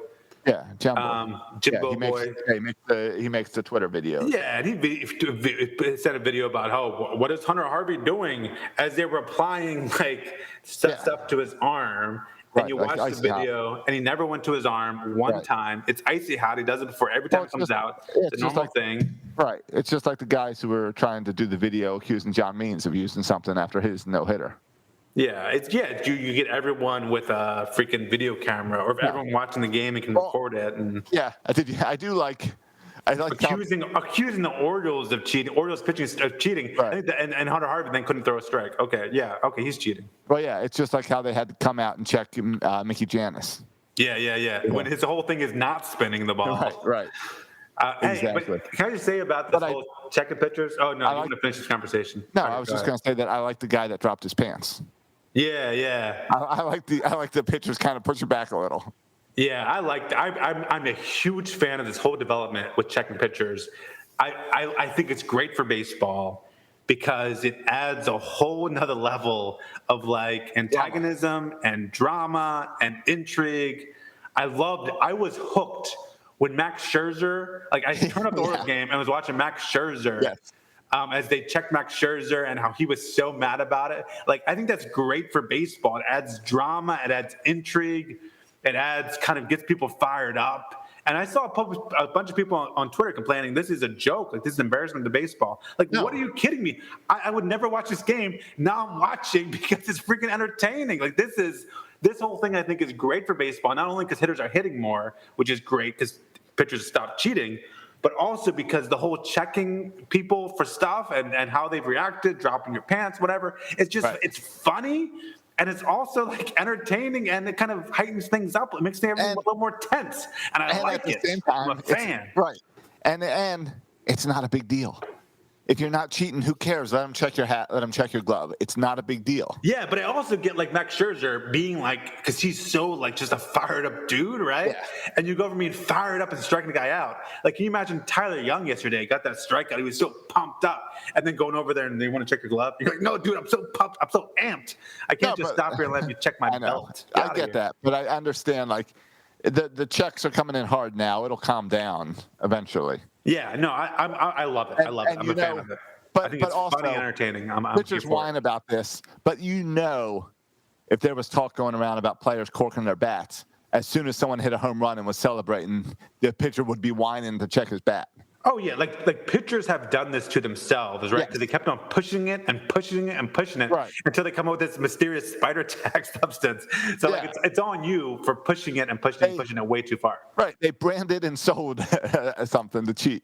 Yeah, Jimbo he Boy. He makes the Twitter videos. Yeah, and he sent a video about what is Hunter Harvey doing as they were applying like stuff to his arm. And you watch the video, and he never went to his arm one time. It's icy hot. He does it before every time it comes out. It's a normal thing. Right. It's just like the guys who were trying to do the video accusing John Means of using something after his no-hitter. Yeah, you get everyone with a freaking video camera, or if everyone watching the game and can record it. And I do like accusing the Orioles of cheating. Orioles pitching of cheating, right. and Hunter Harvey then couldn't throw a strike. Okay, he's cheating. Well, yeah, it's just like how they had to come out and check Mickey Janis. Yeah. When his whole thing is not spinning the ball. Right. Exactly. But can I just say about this whole checking pitchers? Oh no, you want to finish this conversation? No, I was just going to say that I like the guy that dropped his pants. Yeah. I like the pitchers kind of push you back a little. Yeah, I'm a huge fan of this whole development with checking pitchers. I think it's great for baseball because it adds a whole nother level of like antagonism and drama and intrigue. I was hooked when Max Scherzer, like I turned up the Orioles game and was watching Max Scherzer. Yes. As they checked Max Scherzer and how he was so mad about it. Like, I think that's great for baseball. It adds drama. It adds intrigue. It gets people fired up. And I saw a bunch of people on Twitter complaining, this is a joke. Like, this is an embarrassment to baseball. Like, What are you kidding me? I would never watch this game. Now I'm watching because it's freaking entertaining. Like, this whole thing I think is great for baseball, not only because hitters are hitting more, which is great because pitchers stop cheating, but also because the whole checking people for stuff and how they've reacted, dropping your pants, whatever, it's just, it's funny. And it's also like entertaining, and it kind of heightens things up. It makes things a little more tense. And I like it. Same time, I'm a fan. Right. And it's not a big deal. If you're not cheating, who cares? Let them check your hat. Let them check your glove. It's not a big deal. Yeah, but I also get like Max Scherzer being like, because he's so like just a fired up dude, right? Yeah. And you go from being fired up and striking the guy out. Like, can you imagine Tyler Young yesterday got that strikeout? He was so pumped up, and then going over there and they want to check your glove. You're like, no, dude, I'm so pumped. I'm so amped. I can't stop here and let me check my belt. I get that, but I understand like the checks are coming in hard now. It'll calm down eventually. Yeah, no, I love it. I love it. I'm a fan of it. I think it's also funny and entertaining. Pitchers whine about this, but if there was talk going around about players corking their bats, as soon as someone hit a home run and was celebrating, the pitcher would be whining to check his bat. Oh yeah, like pitchers have done this to themselves, right? Because they kept on pushing it until they come up with this mysterious spider tag substance. So like it's on you for pushing it and pushing it way too far. Right. They branded and sold something to cheat.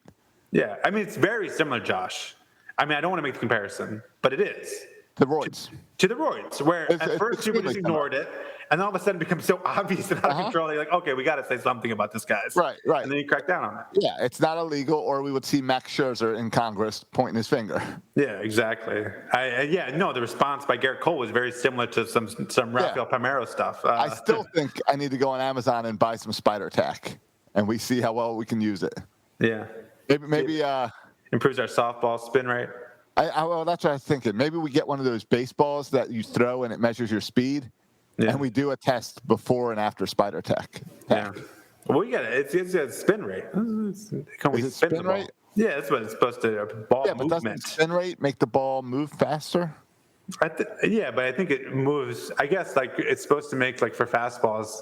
Yeah, I mean it's very similar, Josh. I mean I don't want to make the comparison, but it is. The roids. To the roids, where at first people just ignored it, and all of a sudden it becomes so obvious and out of control. They're like, okay, we got to say something about this, guys. Right. And then you crack down on it. Yeah, it's not illegal, or we would see Max Scherzer in Congress pointing his finger. Yeah, exactly. The response by Garrett Cole was very similar to some Rafael Palmeiro stuff. I still think I need to go on Amazon and buy some spider tack, and we see how well we can use it. Yeah. Maybe improves our softball spin rate. Well, that's what I was thinking. Maybe we get one of those baseballs that you throw and it measures your speed, and we do a test before and after spider tack. Yeah. Well, you got it. It's a spin rate. Can we spin the ball? Rate? Yeah, that's what it's supposed to. Ball movement. But doesn't spin rate make the ball move faster? But I think it moves. I guess like it's supposed to make like for fastballs,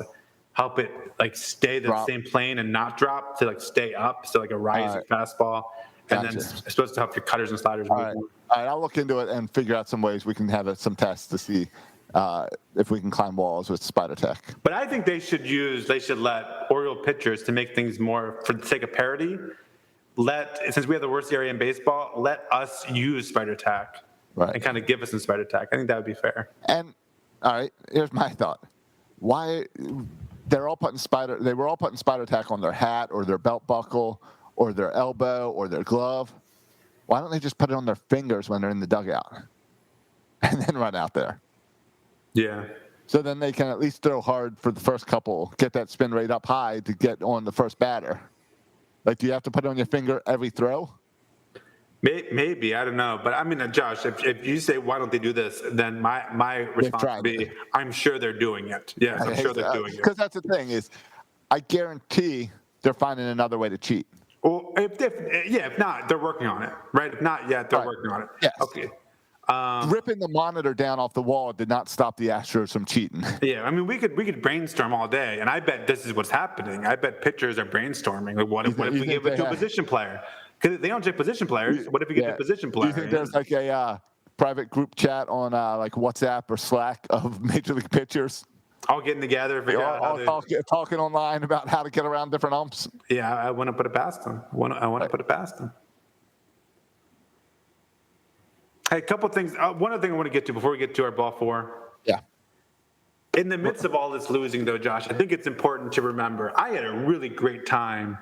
help it like stay the same plane and not drop to like stay up. So like a rising fastball. And then it's supposed to help your cutters and sliders move. All right, I'll look into it and figure out some ways we can have some tests to see if we can climb walls with spider tech. But I think they should let Oriole pitchers, to make things more for the sake of parity, since we have the worst area in baseball, let us use spider tack and kind of give us some spider tack. I think that would be fair. And all right, here's my thought: why they were all putting spider tack on their hat or their belt buckle or their elbow or their glove? Why don't they just put it on their fingers when they're in the dugout and then run out there? Yeah. So then they can at least throw hard for the first couple, get that spin rate up high to get on the first batter. Like, do you have to put it on your finger every throw? Maybe, I don't know. But I mean, Josh, if you say, why don't they do this, then my response would be, I'm sure they're doing it. Yes, I'm sure they're doing it. Because that's the thing is, I guarantee they're finding another way to cheat. Well, if not, they're working on it, right? If not yet, they're working on it. Yes. Okay. Ripping the monitor down off the wall did not stop the Astros from cheating. Yeah, I mean, we could brainstorm all day, and I bet this is what's happening. I bet pitchers are brainstorming. Like, what if we give it to a position player? Because they don't take position players. What if we get the position player? Do you think there's like a private group chat on like WhatsApp or Slack of Major League pitchers? All getting together, talking online about how to get around different umps. Yeah, I want to put it past them. I want to put it past them. Hey, a couple things. One other thing I want to get to before we get to our ball four. Yeah. In the midst of all this losing, though, Josh, I think it's important to remember I had a really great time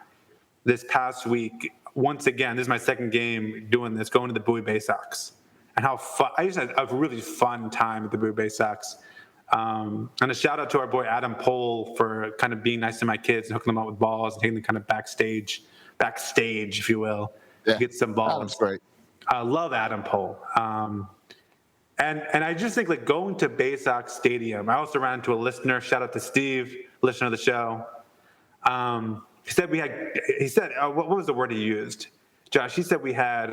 this past week. Once again, this is my second game doing this, going to the Bowie Bay Sox. And how fun. I just had a really fun time at the Bowie Bay Sox. And a shout out to our boy Adam Pohl for kind of being nice to my kids and hooking them up with balls and taking them kind of backstage, if you will, to get some balls. Adam's great. I love Adam Pohl. And I just think like going to Bay Sox Stadium, I also ran into a listener, shout out to Steve, listener of the show. He said, what was the word he used? Josh, he said we had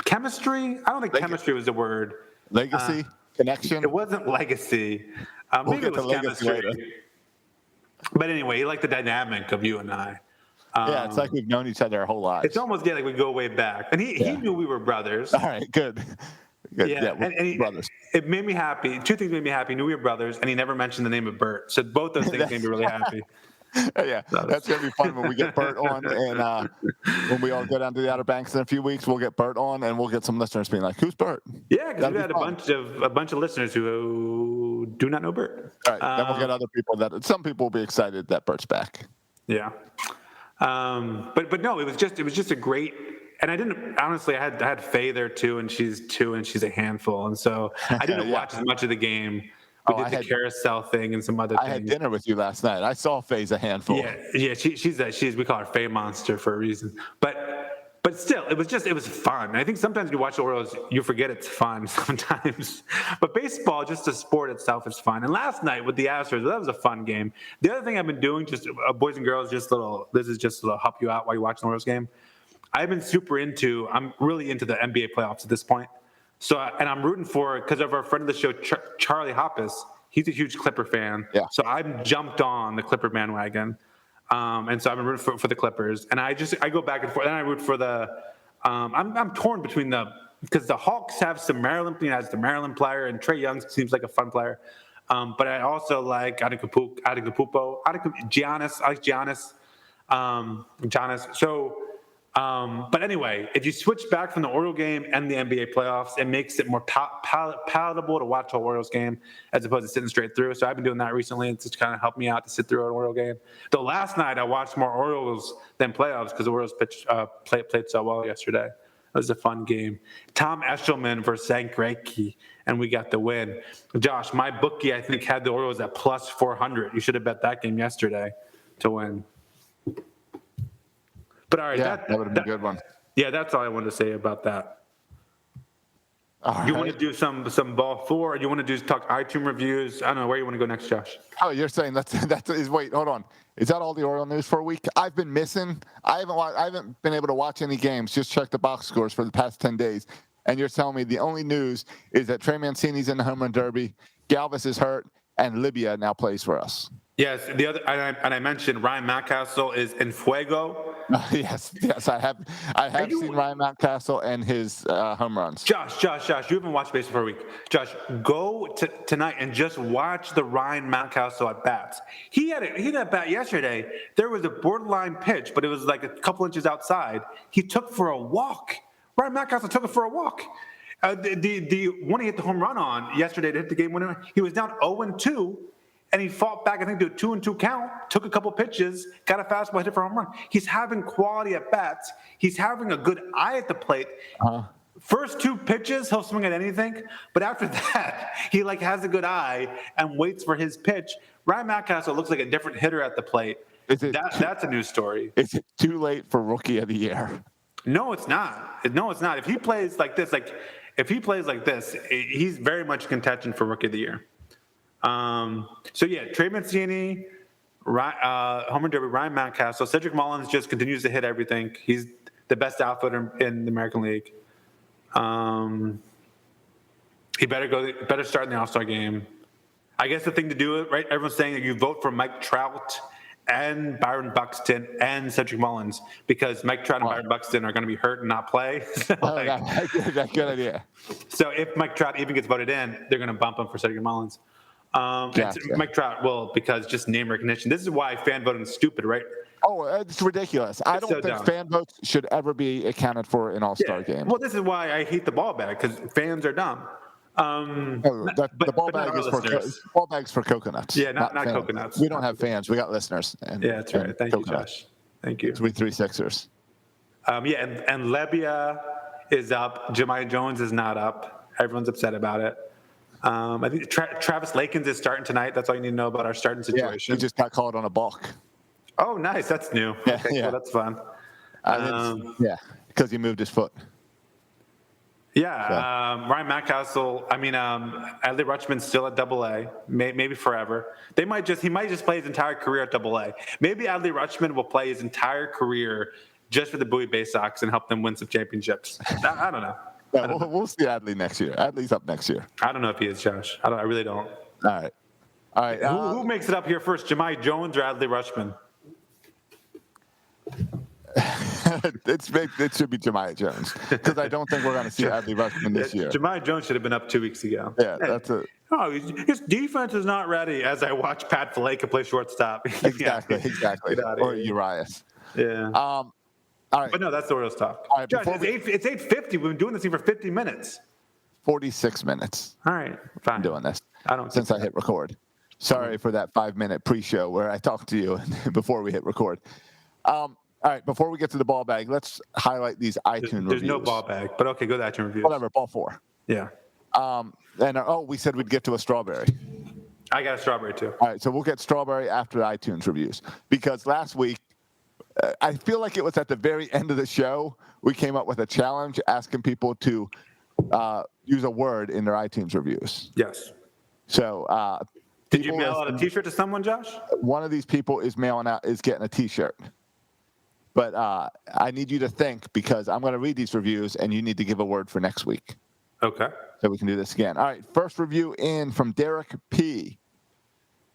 chemistry. I don't think chemistry was the word. Legacy, connection. It wasn't legacy. Maybe it was chemistry. But anyway, he liked the dynamic of you and I. Yeah, it's like we've known each other our whole lives. It's almost like we go way back. And he knew we were brothers. All right, good. Yeah, and brothers. It made me happy. Two things made me happy. He knew we were brothers, and he never mentioned the name of Bert. So both those things made me really happy. Yeah, that's going to be fun when we get Bert on. And when we all go down to the Outer Banks in a few weeks, we'll get Bert on, and we'll get some listeners being like, who's Bert? Yeah, because we had a bunch of listeners who do not know Bert. All right, then we'll get other people some people will be excited that Bert's back. Yeah. But no, it was just a great, and I didn't, honestly, I had Faye there too, and she's 2 and she's a handful. And so I didn't watch as much of the game. We did the carousel thing and some other things. I had dinner with you last night. I saw Faye's a handful. Yeah, she's we call her Faye Monster for a reason. But still, it was fun. I think sometimes you watch the Orioles, you forget it's fun sometimes. But baseball, just the sport itself, is fun. And last night with the Astros, that was a fun game. The other thing I've been doing, just boys and girls, this is just to help you out while you watch the Orioles game. I'm really into the NBA playoffs at this point. So, and I'm rooting for, because of our friend of the show, Charlie Hoppus. He's a huge Clipper fan. Yeah. So I've jumped on the Clipper bandwagon. And so I've been rooting for the Clippers, and I go back and forth. And I root for the. I'm torn between because the Hawks have some Maryland, as the Maryland player, and Trae Young seems like a fun player. But I also like Giannis. I like Giannis. So, but anyway, if you switch back from the Orioles game and the NBA playoffs, it makes it more palatable to watch an Orioles game as opposed to sitting straight through. So I've been doing that recently. It's just kind of helped me out to sit through an Orioles game. Though last night I watched more Orioles than playoffs because the Orioles played so well yesterday. It was a fun game. Tom Eshelman versus Zach Greinke, and we got the win. Josh, my bookie, I think, had the Orioles at plus 400. You should have bet that game yesterday to win. But all right, that would have been a good one. Yeah, that's all I wanted to say about that. You want to do some ball four, or you want to talk iTunes reviews? I don't know where you want to go next, Josh. Oh, you're saying wait, hold on. Is that all the Oriole news for a week? I've been missing. I haven't been able to watch any games. Just check the box scores for the past 10 days, and you're telling me the only news is that Trey Mancini's in the home run derby, Galvis is hurt, and Libya now plays for us. Yes, the other, and I mentioned Ryan Mountcastle is in fuego. Yes, I have seen Ryan Mountcastle and his home runs. Josh, you haven't watched baseball for a week. Josh, go tonight and just watch the Ryan Mountcastle at bats. He had a bat yesterday. There was a borderline pitch, but it was like a couple inches outside. He took for a walk. Ryan Mountcastle took it for a walk. The one he hit the home run on yesterday to hit the game winner, he was down 0-2. And he fought back, I think, to a 2-2 count, took a couple pitches, got a fastball, hit it for a home run. He's having quality at bats. He's having a good eye at the plate. First 2 pitches, he'll swing at anything. But after that, he has a good eye and waits for his pitch. Ryan Mountcastle looks like a different hitter at the plate. That's a news story. Is it too late for Rookie of the Year? No, it's not. If he plays like this, he's very much contention for Rookie of the Year. So yeah, Trey Mancini, Home run derby, Ryan Mountcastle. Cedric Mullins just continues to hit everything. He's the best outfielder in the American League. He better start in the All-Star game. I guess the thing to do, right? Everyone's saying that you vote for Mike Trout and Byron Buxton and Cedric Mullins because Mike Trout and Byron Buxton are going to be hurt and not play. That's a good idea. So if Mike Trout even gets voted in, they're going to bump him for Cedric Mullins. Gotcha. Mike Trout will, because just name recognition. This is why fan voting is stupid, right? Oh, it's ridiculous. I don't think fan votes should ever be accounted for in All-Star games. Well, this is why I hate the ball bag, because fans are dumb. The ball bag's for coconuts. Yeah, not coconuts. We don't have fans. We got listeners. Yeah, that's right. Thank you, Josh. Thank you. 336ers. And Lebia is up. Jemai Jones is not up. Everyone's upset about it. I think Travis Lakins is starting tonight. That's all you need to know about our starting situation. Yeah, he just got called on a balk. Oh, nice. That's new. Yeah, okay, cool. That's fun. Because he moved his foot. Yeah, so. Ryan Mountcastle. Adley Rutschman's still at AA, maybe forever. He might just play his entire career at AA. Maybe Adley Rutschman will play his entire career just for the Bowie Bay Sox and help them win some championships. I don't know. Yeah, we'll see Adley next year. Adley's up next year. I don't know if he is, Josh. I really don't. All right. Who makes it up here first, Jemai Jones or Adley Rutschman? It should be Jemai Jones, because I don't think we're going to see Adley Rutschman this year. Jemai Jones should have been up 2 weeks ago. Yeah, that's it. Oh, his defense is not ready. As I watch Pat Faleka play shortstop. Exactly. Or Urias. Yeah. All right. But no, that's the Orioles talk. All right, Josh, it's 8:50. We've been doing this thing for 50 minutes. 46 minutes. All right, fine. I'm doing this. I don't since I hit record. Sorry for that 5-minute pre-show where I talked to you before we hit record. All right, before we get to the ball bag, let's highlight these iTunes reviews. There's no ball bag, but okay, go to iTunes reviews. Whatever, ball 4. Yeah. We said we'd get to a strawberry. I got a strawberry too. All right, so we'll get strawberry after the iTunes reviews, because last week, I feel like it was at the very end of the show, we came up with a challenge asking people to use a word in their iTunes reviews. Yes. So, did you mail out a T-shirt to someone, Josh? One of these people is getting a T-shirt. But I need you to think, because I'm going to read these reviews, and you need to give a word for next week. Okay. So we can do this again. All right, first review in from Derek P.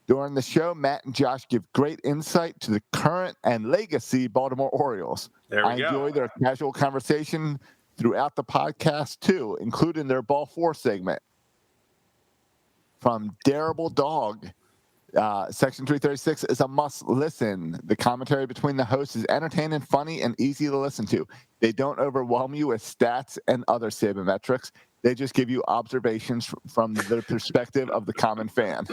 During the show, Matt and Josh give great insight to the current and legacy Baltimore Orioles. I enjoy their casual conversation throughout the podcast, too, including their Ball 4 segment. From Darable Dog. Section 336 is a must listen. The commentary between the hosts is entertaining, funny, and easy to listen to. They don't overwhelm you with stats and other sabermetrics. They just give you observations from the perspective of the common fan.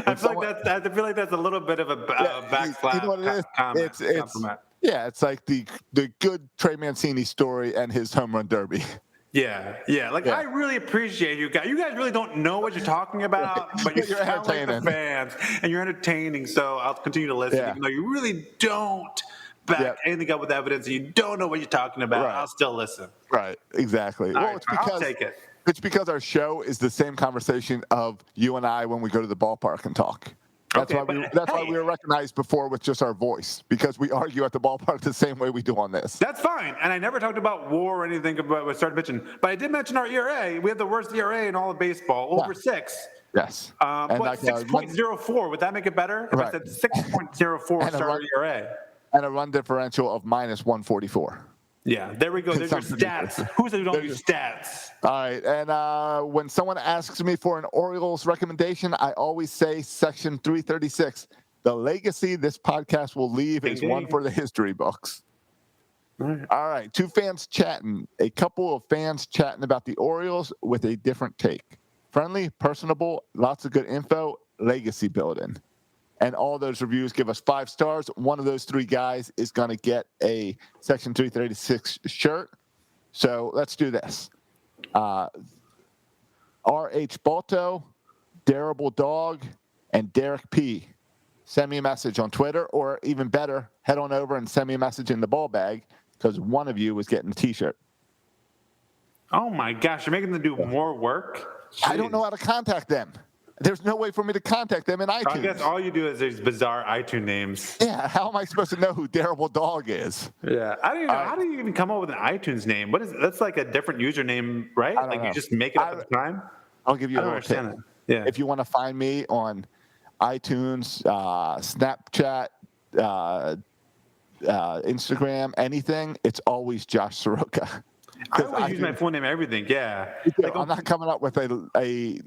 I feel like that's a little bit of a backslap. You know what it is? Compliment. It's like the good Trey Mancini story and his home run derby. Yeah. I really appreciate you guys. You guys really don't know what you're talking about, but you're sound like the fans, and you're entertaining. So I'll continue to listen, even though you really don't back anything up with evidence, and you don't know what you're talking about. Right. I'll still listen. Right. Exactly. It's because I'll take it. It's because our show is the same conversation of you and I when we go to the ballpark and talk. That's why we were recognized before with just our voice, because we argue at the ballpark the same way we do on this. That's fine. And I never talked about WAR or anything about what started mentioning, but I did mention our ERA. We have the worst ERA in all of baseball, over 6. Yes. 6.04? Would that make it better? If I said 6.04 starter ERA. And a run differential of -144. Yeah, there we go. There's your stats. Who said we don't use stats? All right, and when someone asks me for an Orioles recommendation, I always say Section 336. The legacy this podcast will leave is one for the history books. All right, two fans chatting. A couple of fans chatting about the Orioles with a different take. Friendly, personable, lots of good info, legacy building. And all those reviews give us 5 stars. One of those 3 guys is going to get a Section 336 shirt. So let's do this. R.H. Balto, Darable Dog, and Derek P. Send me a message on Twitter, or even better, head on over and send me a message in the ball bag, because one of you is getting a T-shirt. Oh, my gosh. You're making them do more work? Jeez. I don't know how to contact them. There's no way for me to contact them in iTunes. I guess all you do is these bizarre iTunes names. Yeah, how am I supposed to know who Terrible Dog is? Yeah, I don't even know. How do you even come up with an iTunes name? That's like a different username, right? Like know. you just make it up at the time? I'll give you I a don't little understand tip. it. Yeah. If you want to find me on iTunes, Snapchat, Instagram, anything, it's always Josh Soroka. I always use my full name and everything. Yeah. Like, I'm not coming up with a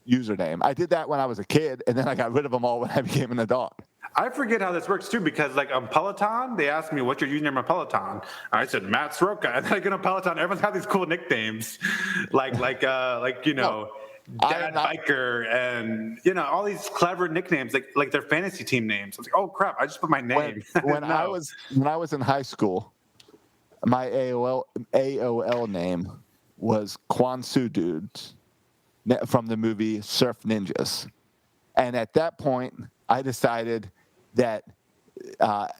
username. I did that when I was a kid, and then I got rid of them all when I became an adult. I forget how this works too, because like on Peloton, they asked me what's your username on Peloton. I said Matt Soroka, and then I get on Peloton. Everyone's got these cool nicknames, like you know, Dad Biker, and you know all these clever nicknames, like their fantasy team names. I was like, oh crap, I just put my name. When I was in high school, my AOL name was Kwansu Dudes from the movie Surf Ninjas, and at that point, I decided that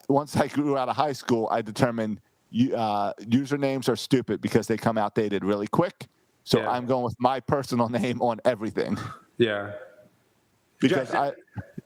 once I grew out of high school, I determined usernames are stupid because they come outdated really quick. So I'm going with my personal name on everything. Yeah. Because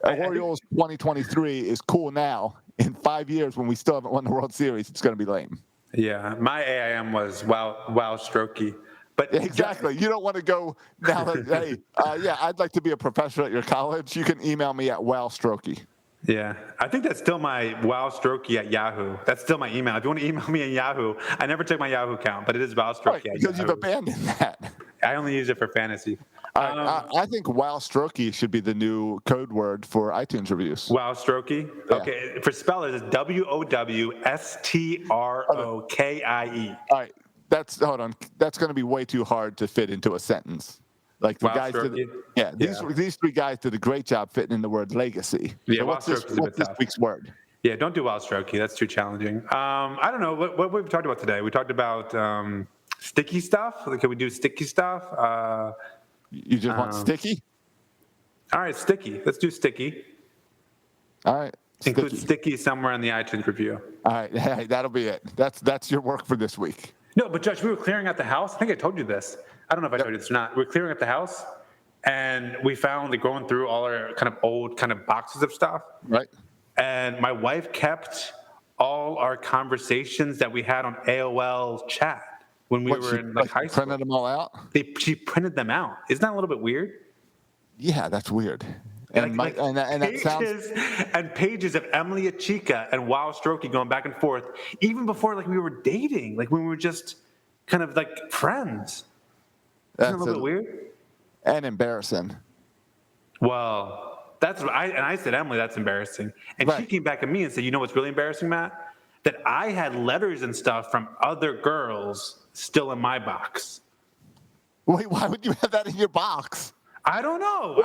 Orioles 2023 is cool now. In 5 years, when we still haven't won the World Series, it's going to be lame. Yeah. My AIM was Wow Strokey. But exactly. You don't want to go now that, hey, I'd like to be a professor at your college. You can email me at wowstrokey. Yeah. I think that's still my wowstrokey at Yahoo. That's still my email. If you want to email me at Yahoo, I never check my Yahoo account, but it is wowstrokey at Yahoo. Because you've abandoned that. I only use it for fantasy. I think wowstrokey should be the new code word for iTunes reviews. Wowstrokey? Yeah. Okay. For spellers, it's WOWSTROKIE. All right. Hold on. That's going to be way too hard to fit into a sentence. Like the guys these three guys did a great job fitting in the word legacy. Yeah, so what's this week's word? Yeah, don't do wild strokey. That's too challenging. I don't know what we've talked about today. We talked about sticky stuff. Like, can we do sticky stuff? You just want sticky? All right, sticky. Let's do sticky. All right. Include sticky somewhere in the iTunes review. All right, hey, that'll be it. That's your work for this week. No, but Josh, we were clearing out the house. I think I told you this. I don't know if I told you this or not. We're clearing up the house, and we found going through all our kind of old kind of boxes of stuff. Right. And my wife kept all our conversations that we had on AOL chat when we were in high school. Printed them all out? She printed them out. Isn't that a little bit weird? Yeah, that's weird. And pages, and pages of Emily Achika and Wow Strokey going back and forth, even before like we were dating, like when we were just kind of like friends. Isn't that a little bit weird? And embarrassing. Well, that's what I said, Emily, that's embarrassing. And she came back at me and said, you know what's really embarrassing, Matt? That I had letters and stuff from other girls still in my box. Wait, why would you have that in your box? I don't know.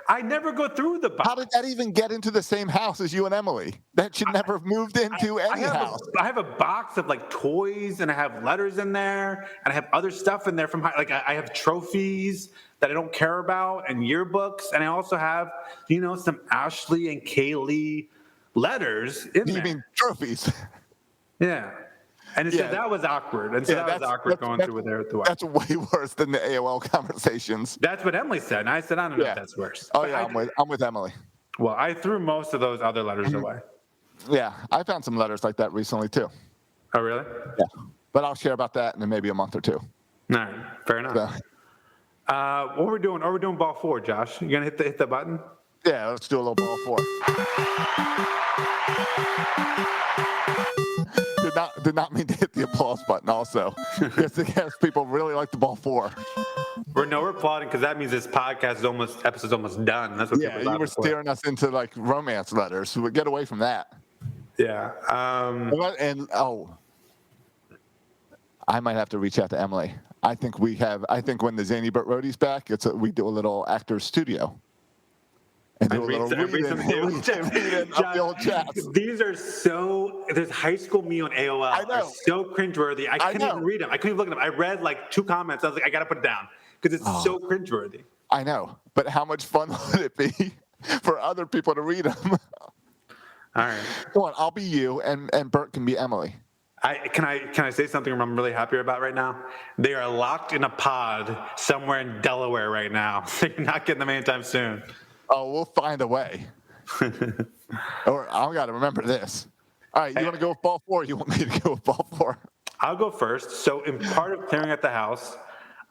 I never go through the box. How did that even get into the same house as you and Emily? That should never have moved into any house. I have a box of like toys, and I have letters in there, and I have other stuff in there from like I have trophies that I don't care about and yearbooks, and I also have some Ashley and Kaylee letters in there. You mean trophies? Yeah. And so that was awkward. And so that was awkward going through with her. That's way worse than the AOL conversations. That's what Emily said. And I said, I don't know if that's worse. Oh, yeah, I'm with Emily. Well, I threw most of those other letters away. Yeah, I found some letters like that recently, too. Oh, really? Yeah. But I'll share about that in maybe a month or two. All right. Fair enough. What are we doing? Are we doing ball 4, Josh? You going to hit the button? Yeah, let's do a little ball 4. Did not mean to hit the applause button also. Because people really like the ball 4. We're applauding because that means this episode's almost done. That's what you were steering us into like romance letters. So get away from that. Yeah. I might have to reach out to Emily. I think when the Zany Burt Roadie's back, we do a little actor's studio. And do a little read of the old chats. These are there's high school me on AOL. I know. So cringeworthy. I couldn't even read them. I couldn't even look at them. I read like 2 comments. I was like, I got to put it down because it's so cringeworthy. I know. But how much fun would it be for other people to read them? All right. Come on, I'll be you and Bert can be Emily. Can I say something I'm really happy about right now? They are locked in a pod somewhere in Delaware right now. So you're not getting them anytime soon. Oh, we'll find a way. Or I've got to remember this. All right, you want to go with ball 4? Or you want me to go with ball 4? I'll go first. So in part of clearing at the house,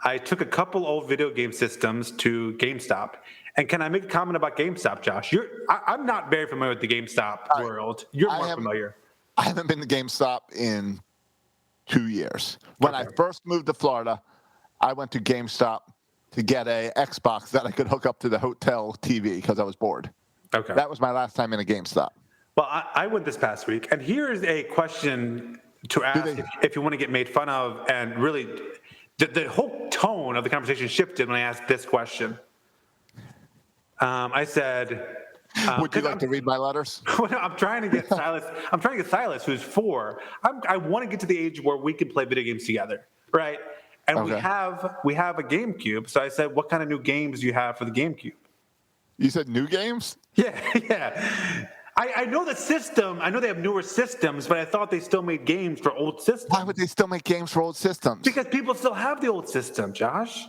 I took a couple old video game systems to GameStop. And can I make a comment about GameStop, Josh? I'm not very familiar with the GameStop world. You're more familiar. I haven't been to GameStop in 2 years. When I first moved to Florida, I went to GameStop to get a Xbox that I could hook up to the hotel TV because I was bored. Okay. That was my last time in a GameStop. Well, I went this past week, and here's a question to ask if you want to get made fun of, and really, the whole tone of the conversation shifted when I asked this question. I said, would you like to read my letters? I'm trying to get Silas. I'm trying to get Silas, who's 4. I want to get to the age where we can play video games together, right? And we have a GameCube. So I said, what kind of new games do you have for the GameCube? You said new games? Yeah. I know the system. I know they have newer systems, but I thought they still made games for old systems. Why would they still make games for old systems? Because people still have the old system, Josh.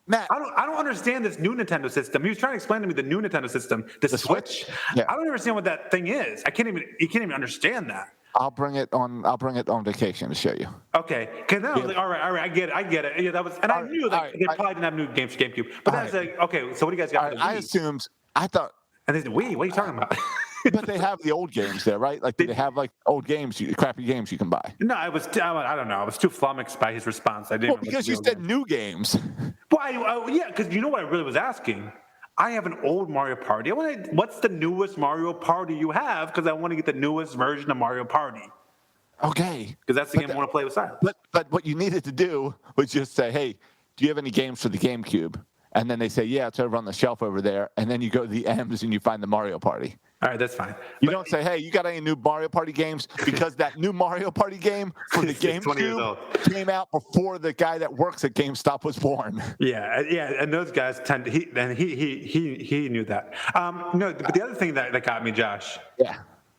Matt, I don't understand this new Nintendo system. He was trying to explain to me the new Nintendo system, the Switch. Yeah. I don't understand what that thing is. You can't even understand that. I'll bring it on vacation to show you. Okay, because then I was like, all right, I get it. Yeah, that was, and I knew that they probably didn't have new games for GameCube. But that's like, okay, so what do you guys got for the Wii? I thought. And they said, Wii, what are you talking about? But they have the old games there, right? Like, they have like old games, crappy games you can buy. No, I don't know. I was too flummoxed by his response. I didn't. Well, because you said new games. Well, yeah, because you know what I really was asking. I have an old Mario Party. What's the newest Mario Party you have? Because I want to get the newest version of Mario Party. Okay. Because that's the game I want to play with Silas. But what you needed to do was just say, hey, do you have any games for the GameCube? And then they say, yeah, it's over on the shelf over there. And then you go to the M's and you find the Mario Party. All right, that's fine. You don't say, hey, you got any new Mario Party games? Because that new Mario Party game for the GameCube came out before the guy that works at GameStop was born. Yeah, and those guys tend to, he knew that. No, but the other thing that got me, Josh,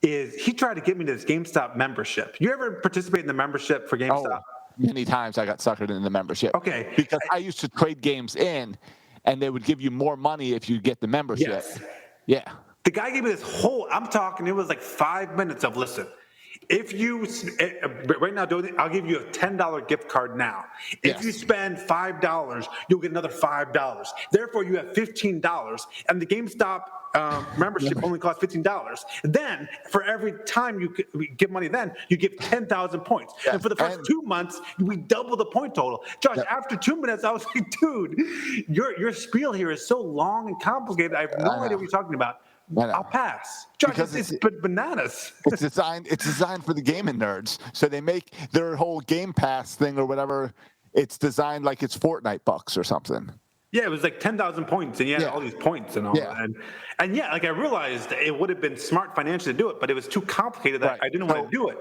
is he tried to get me to this GameStop membership. You ever participate in the membership for GameStop? Many times I got suckered into the membership. Okay. Because I used to trade games in, and they would give you more money if you get the membership. Yes. Yeah. The guy gave me this whole, I'm talking, it was like 5 minutes of, listen, if you, right now, I'll give you a $10 gift card now. If you spend $5, you'll get another $5. Therefore, you have $15, and the GameStop membership only costs $15. Then, for every time you give money, you give 10,000 points. And for the first 2 months, we double the point total. Josh, after 2 minutes, I was like, dude, your spiel here is so long and complicated. I have no idea what you're talking about. I'll pass. Josh, it's bananas. It's designed for the gaming nerds. So they make their whole Game Pass thing or whatever. It's designed like it's Fortnite bucks or something. Yeah, it was like 10,000 points, and all these points and all that. And like I realized it would have been smart financially to do it, but it was too complicated that I didn't want to do it.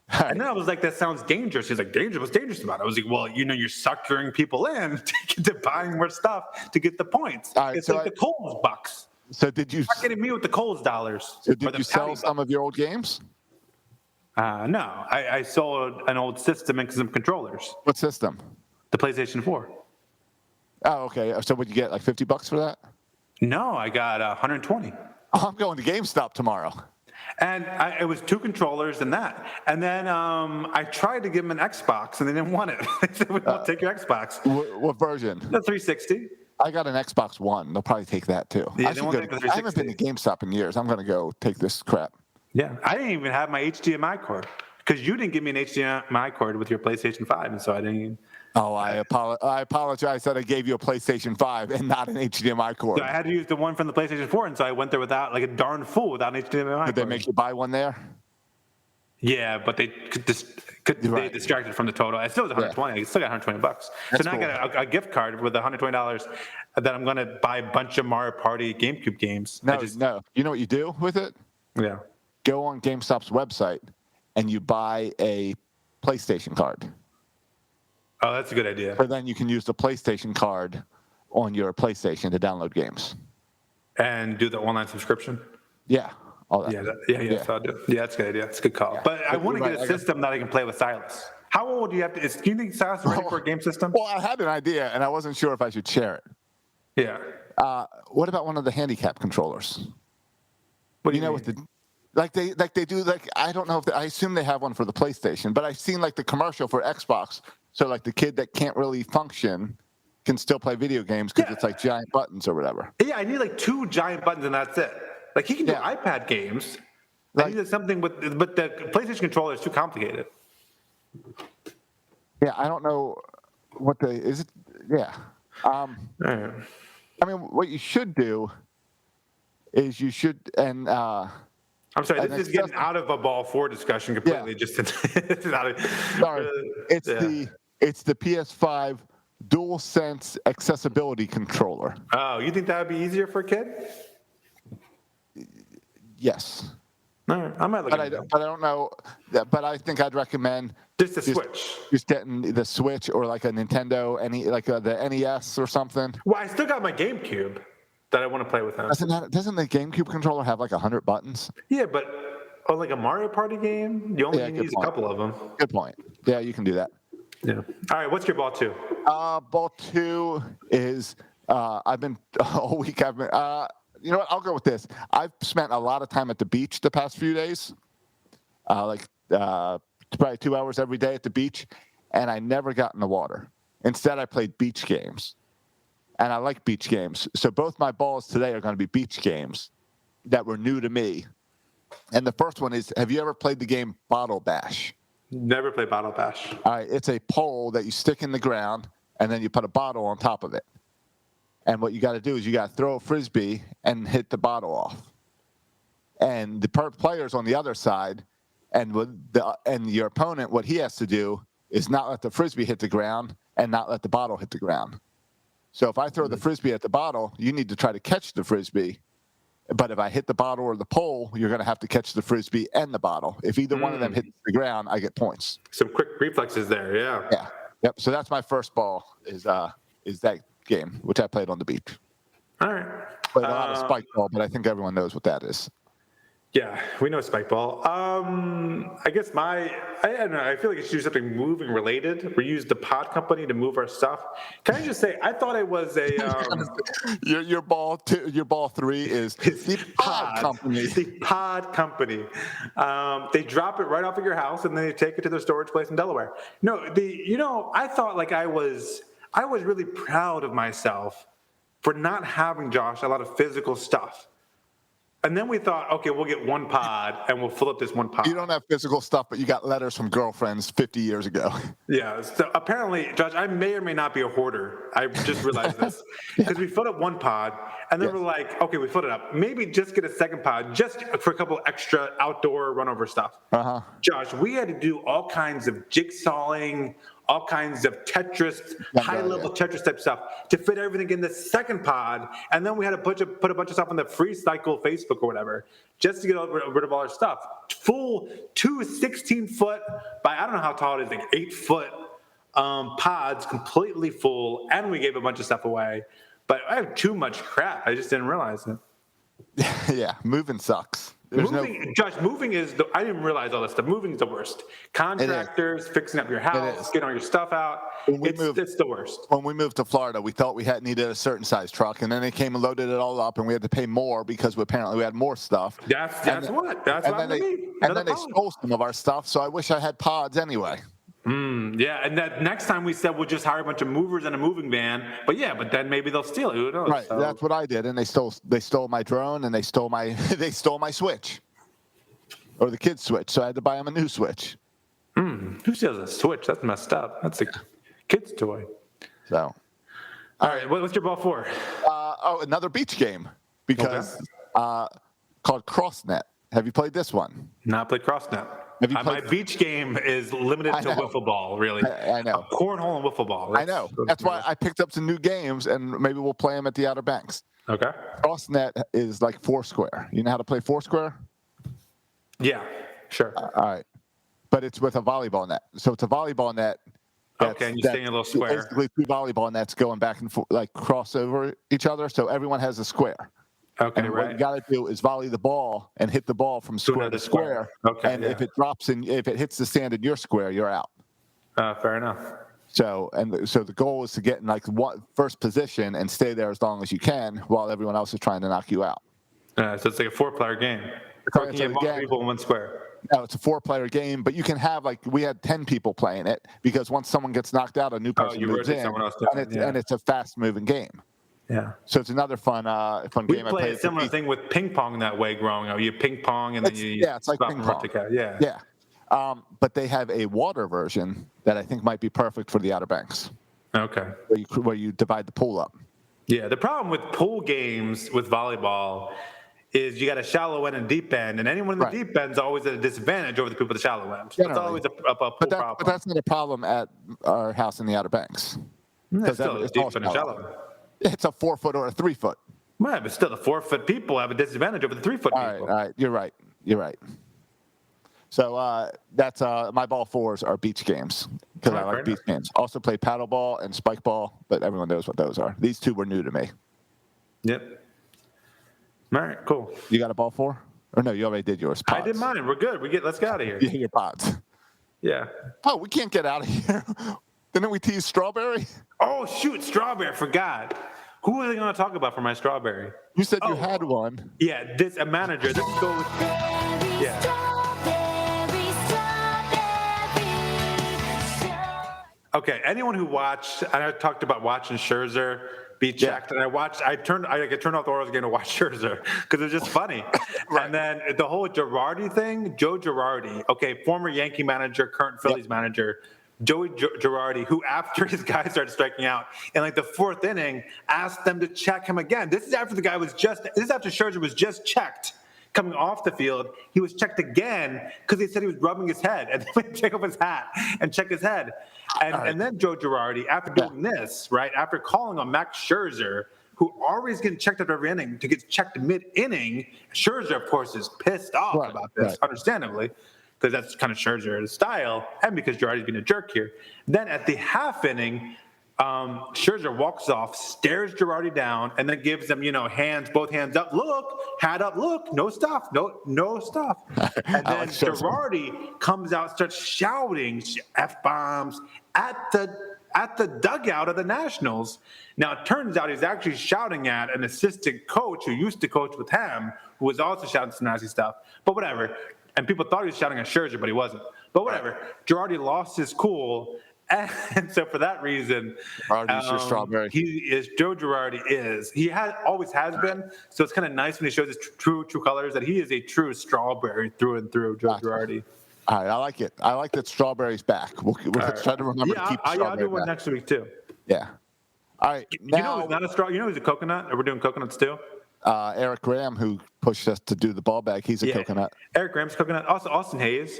And then I was like, that sounds dangerous. He's like, dangerous? What's dangerous about it? I was like, well, you're suckering people in to buying more stuff to get the points. It's like the Kohl's bucks. So did you? You're not getting me with the Kohl's dollars. So did you sell some of your old games? No, I sold an old system and some controllers. What system? The PlayStation 4. Oh, okay. So would you get like $50 for that? No, I got 120. Oh, I'm going to GameStop tomorrow. And it was 2 controllers and that. And then I tried to give them an Xbox, and they didn't want it. They said, we won't take your Xbox. What version? The 360. I got an Xbox One. They'll probably take that too. Yeah, I haven't been to GameStop in years. I'm going to go take this crap. Yeah, I didn't even have my HDMI cord because you didn't give me an HDMI cord with your PlayStation 5, and so I didn't. Oh, I apologize that I gave you a PlayStation 5 and not an HDMI cord. So I had to use the one from the PlayStation 4, and so I went there without, like a darn fool, without an HDMI cord. Did they make you buy one there? Yeah, but they they distracted from the total. I still was 120. I still got $120. So now cool. I got a gift card with $120 that I'm going to buy a bunch of Mario Party GameCube games. No. You know what you do with it? Yeah. Go on GameStop's website and you buy a PlayStation card. Oh, that's a good idea. So then you can use the PlayStation card on your PlayStation to download games. And do the online subscription? Yeah. all that. Yeah. So I'll do. Yeah, that's a good idea. It's a good call. Yeah. But I want to get a system that I can play with Silas. How old do you have to? Do you think Silas is ready for a game system? Well, I had an idea, and I wasn't sure if I should share it. Yeah. What about one of the handicap controllers? What do you mean? With the they do I don't know if I assume they have one for the PlayStation, but I've seen like the commercial for Xbox. So like the kid that can't really function can still play video games because it's like giant buttons or whatever. Yeah, I need like 2 giant buttons and that's it. Like he can do iPad games. I needed something but the PlayStation controller is too complicated. Yeah, I don't know what is it. Yeah. I mean, what you should do is I'm sorry, this is getting out of a ball 4 discussion completely. Yeah. Just it's out of, sorry, it's the PS5 DualSense accessibility controller. Oh, you think that would be easier for a kid? Yes. All right, I might look at it. But I don't know. But I think I'd recommend just the Switch. Just getting the Switch or like a Nintendo, the NES or something. Well, I still got my GameCube that I want to play with him. Doesn't the GameCube controller have like 100 buttons? Yeah, but like a Mario Party game, you only use a couple of them. Good point. Yeah, you can do that. Yeah. All right, what's your ball 2? Ball 2 is I've been all week. You know what? I'll go with this. I've spent a lot of time at the beach the past few days, probably 2 hours every day at the beach, and I never got in the water. Instead, I played beach games, and I like beach games. So both my balls today are going to be beach games that were new to me. And the first one is, have you ever played the game Bottle Bash? Never played Bottle Bash. All right, it's a pole that you stick in the ground, and then you put a bottle on top of it. And what you got to do is you got to throw a Frisbee and hit the bottle off. And the players on the other side and your opponent, what he has to do is not let the Frisbee hit the ground and not let the bottle hit the ground. So if I throw the Frisbee at the bottle, you need to try to catch the Frisbee. But if I hit the bottle or the pole, you're going to have to catch the Frisbee and the bottle. If either one of them hits the ground, I get points. Some quick reflexes there, yeah. Yeah. Yep. So that's my first ball is that game, which I played on the beach. All right. Played a lot of spike ball, but I think everyone knows what that is. Yeah, we know spike ball. I guess I don't know. I feel like it should do something moving related. We use the pod company to move our stuff. Can I just say, I thought it was a your ball 3 is the pod company. The pod company. They drop it right off at your house and then they take it to their storage place in Delaware. No, I thought like I was really proud of myself for not having, Josh, a lot of physical stuff. And then we thought, okay, we'll get one pod and we'll fill up this one pod. You don't have physical stuff, but you got letters from girlfriends 50 years ago. Yeah. So apparently, Josh, I may or may not be a hoarder. I just realized this. Because we filled up one pod and then we're like, okay, we filled it up. Maybe just get a second pod just for a couple extra outdoor run over stuff. Uh-huh. Josh, we had to do all kinds of jigsawing, all kinds of Tetris, high-level Tetris type stuff to fit everything in the second pod, and then we had to put a bunch of stuff on the free cycle Facebook or whatever just to get rid of all our stuff. Full 2 16-foot by I don't know how tall it is, like 8-foot pods, completely full, and we gave a bunch of stuff away. But I have too much crap. I just didn't realize it. Yeah, moving sucks. Josh, moving is I didn't realize all this stuff. Moving is the worst. Contractors, fixing up your house, getting all your stuff out. It's the worst. When we moved to Florida, we thought we needed a certain size truck, and then they came and loaded it all up, and we had to pay more because apparently we had more stuff. That's what I mean. And then they stole some of our stuff, so I wish I had pods anyway. Yeah, and that next time we said we'll just hire a bunch of movers and a moving van, but then maybe they'll steal it. Who knows? Right, so. That's what I did, and they stole my drone and they stole my Switch, or the kids' Switch. So I had to buy them a new Switch. Who steals a Switch? That's messed up. That's a kid's toy. So, all right, what's your ball 4? Another beach game called CrossNet. Have you played this one? Not played CrossNet. My beach game is limited to wiffle ball, really. I know. Cornhole and wiffle ball. I know. That's why I picked up some new games, and maybe we'll play them at the Outer Banks. Okay. CrossNet is like Foursquare. You know how to play Foursquare? Yeah, sure. All right. But it's with a volleyball net. So it's a volleyball net. Okay, and you stay in a little square. Basically 2 volleyball nets going back and forth, like cross over each other, so everyone has a square. Okay, and right. what you got to do is volley the ball and hit the ball from square to square. Okay, and if it drops if it hits the sand in your square, you're out. Fair enough. So the goal is to get in like first position and stay there as long as you can while everyone else is trying to knock you out. So it's like a 4-player game. Or can you have multiple people in one square? No, it's a 4-player game, but you can have we had 10 people playing it because once someone gets knocked out, a new person moves in, and it's a fast-moving game. Yeah. So it's another fun game. We play a similar thing with ping pong that way growing up. You ping pong and then it's like ping pong. Yeah. But they have a water version that I think might be perfect for the Outer Banks. Okay. Where you divide the pool up. Yeah. The problem with pool games with volleyball is you got a shallow end and deep end, and anyone in the deep end is always at a disadvantage over the people at the shallow end. It's always a pool problem. But that's not a problem at our house in the Outer Banks. It's still deep and shallow. It's a 4-foot or a 3-foot. Right, but still the 4-foot people have a disadvantage over the 3-foot people. All right. You're right. So that's my ball fours are beach games because I like beach games. Also play paddleball and spike ball, but everyone knows what those are. These two were new to me. Yep. All right, cool. You got a ball four? Or no, you already did yours. Pods. I did mine. We're good. Let's get out of here. You hit your pods. Yeah. Oh, we can't get out of here. Didn't we tease strawberry? Oh, shoot, strawberry. I forgot. Who are they going to talk about for my strawberry? You said you had one. Yeah, a manager. Let's go with... Yeah. Okay, anyone who watched, I talked about watching Scherzer be checked, and I turned off the Orioles game to watch Scherzer because it was just funny. And then the whole Girardi thing, Joe Girardi, former Yankee manager, current Phillies manager, Joey Girardi, who after his guys started striking out in like the 4th inning, asked them to check him again. This is after Scherzer was just checked. Coming off the field, he was checked again because he said he was rubbing his head, and then take off his hat and check his head. And then Joe Girardi, after doing this, after calling on Max Scherzer, who always getting checked after every inning, to get checked mid-inning, Scherzer, of course, is pissed off about this, understandably, because that's kind of Scherzer's style, and because Girardi's being a jerk here. Then at the half inning, Scherzer walks off, stares Girardi down, and then gives them, both hands up, look, hat up, look, no stuff. And then Girardi comes out, starts shouting F-bombs at the dugout of the Nationals. Now, it turns out he's actually shouting at an assistant coach who used to coach with him, who was also shouting some nasty stuff. But whatever. And people thought he was shouting at Scherzer, but he wasn't. But whatever. Girardi lost his cool. And so for that reason, Joe Girardi is. He always has been. So it's kind of nice when he shows his true colors that he is a true strawberry through and through, Joe Girardi. All right, I like it. I like that strawberry's back. We'll try to remember to keep strawberry I'll do one back. next week too. Yeah. All right. Now, who's not a straw? Who's a coconut? We're doing coconuts too. Eric Graham, who pushed us to do the ball bag, he's a coconut. Eric Graham's coconut. Also, Austin Hayes.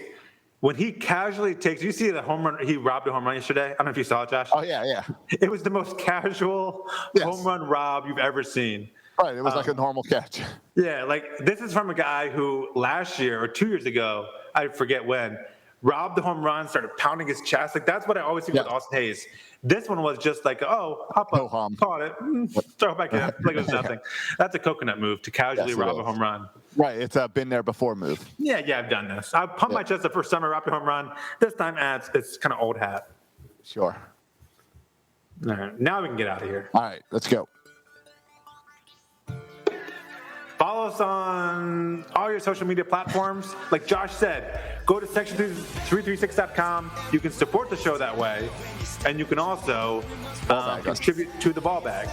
When he casually you see the home run, he robbed a home run yesterday. I don't know if you saw it, Josh. Oh, yeah. It was the most casual home run rob you've ever seen. Right, it was like a normal catch. Yeah, this is from a guy who last year or 2 years ago, I forget when, robbed the home run, started pounding his chest. That's what I always see with Austin Hayes. This one was just hop up, caught it, throw it back in, like it was nothing. That's a coconut move to casually rob a home run. Right, it's a been there before move. Yeah, I've done this. I pumped my chest the first time I robbed a home run. This time, it's kind of old hat. Sure. All right, now we can get out of here. All right, let's go. Follow us on all your social media platforms. Like Josh said, go to section336.com. You can support the show that way. And you can also contribute to the ball bag.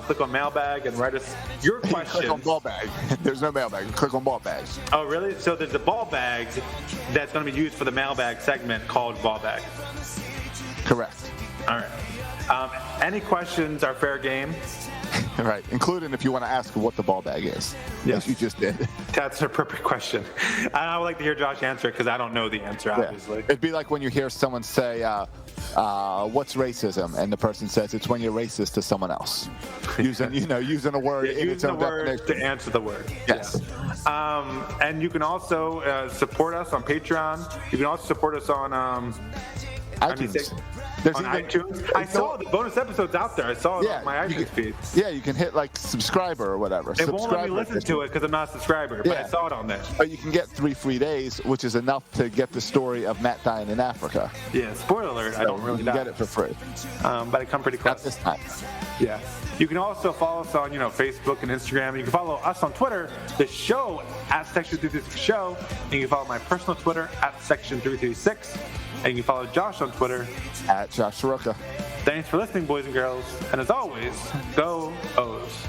Click on mailbag and write us your questions. Click on ball bag. There's no mailbag. Click on ball bag. Oh, really? So there's a ball bag that's going to be used for the mailbag segment called ball bag. Correct. All right. Any questions are fair game. Right, including if you want to ask what the ball bag is. Yes, you just did. That's an appropriate question. I would like to hear Josh answer it because I don't know the answer, obviously. It'd be like when you hear someone say, what's racism? And the person says it's when you're racist to someone else. Using a word in its own definition. To answer the word. Yes. Yeah. And you can also support us on Patreon. You can also support us on iTunes. There's on iTunes. I saw the bonus episodes out there. I saw it on my iTunes feed. Yeah, you can hit like subscriber or whatever. It won't let me listen to it because I'm not a subscriber, but I saw it on there. But you can get 3 free days, which is enough to get the story of Matt dying in Africa. Yeah, spoiler alert, I don't really die. You get it for free. But I come pretty close. At this time. Yeah. You can also follow us on, Facebook and Instagram. You can follow us on Twitter, the show at Section 336 Show. And you can follow my personal Twitter at Section 336. And you can follow Josh on Twitter at Josh Soroka. Thanks for listening, boys and girls. And as always, go O's.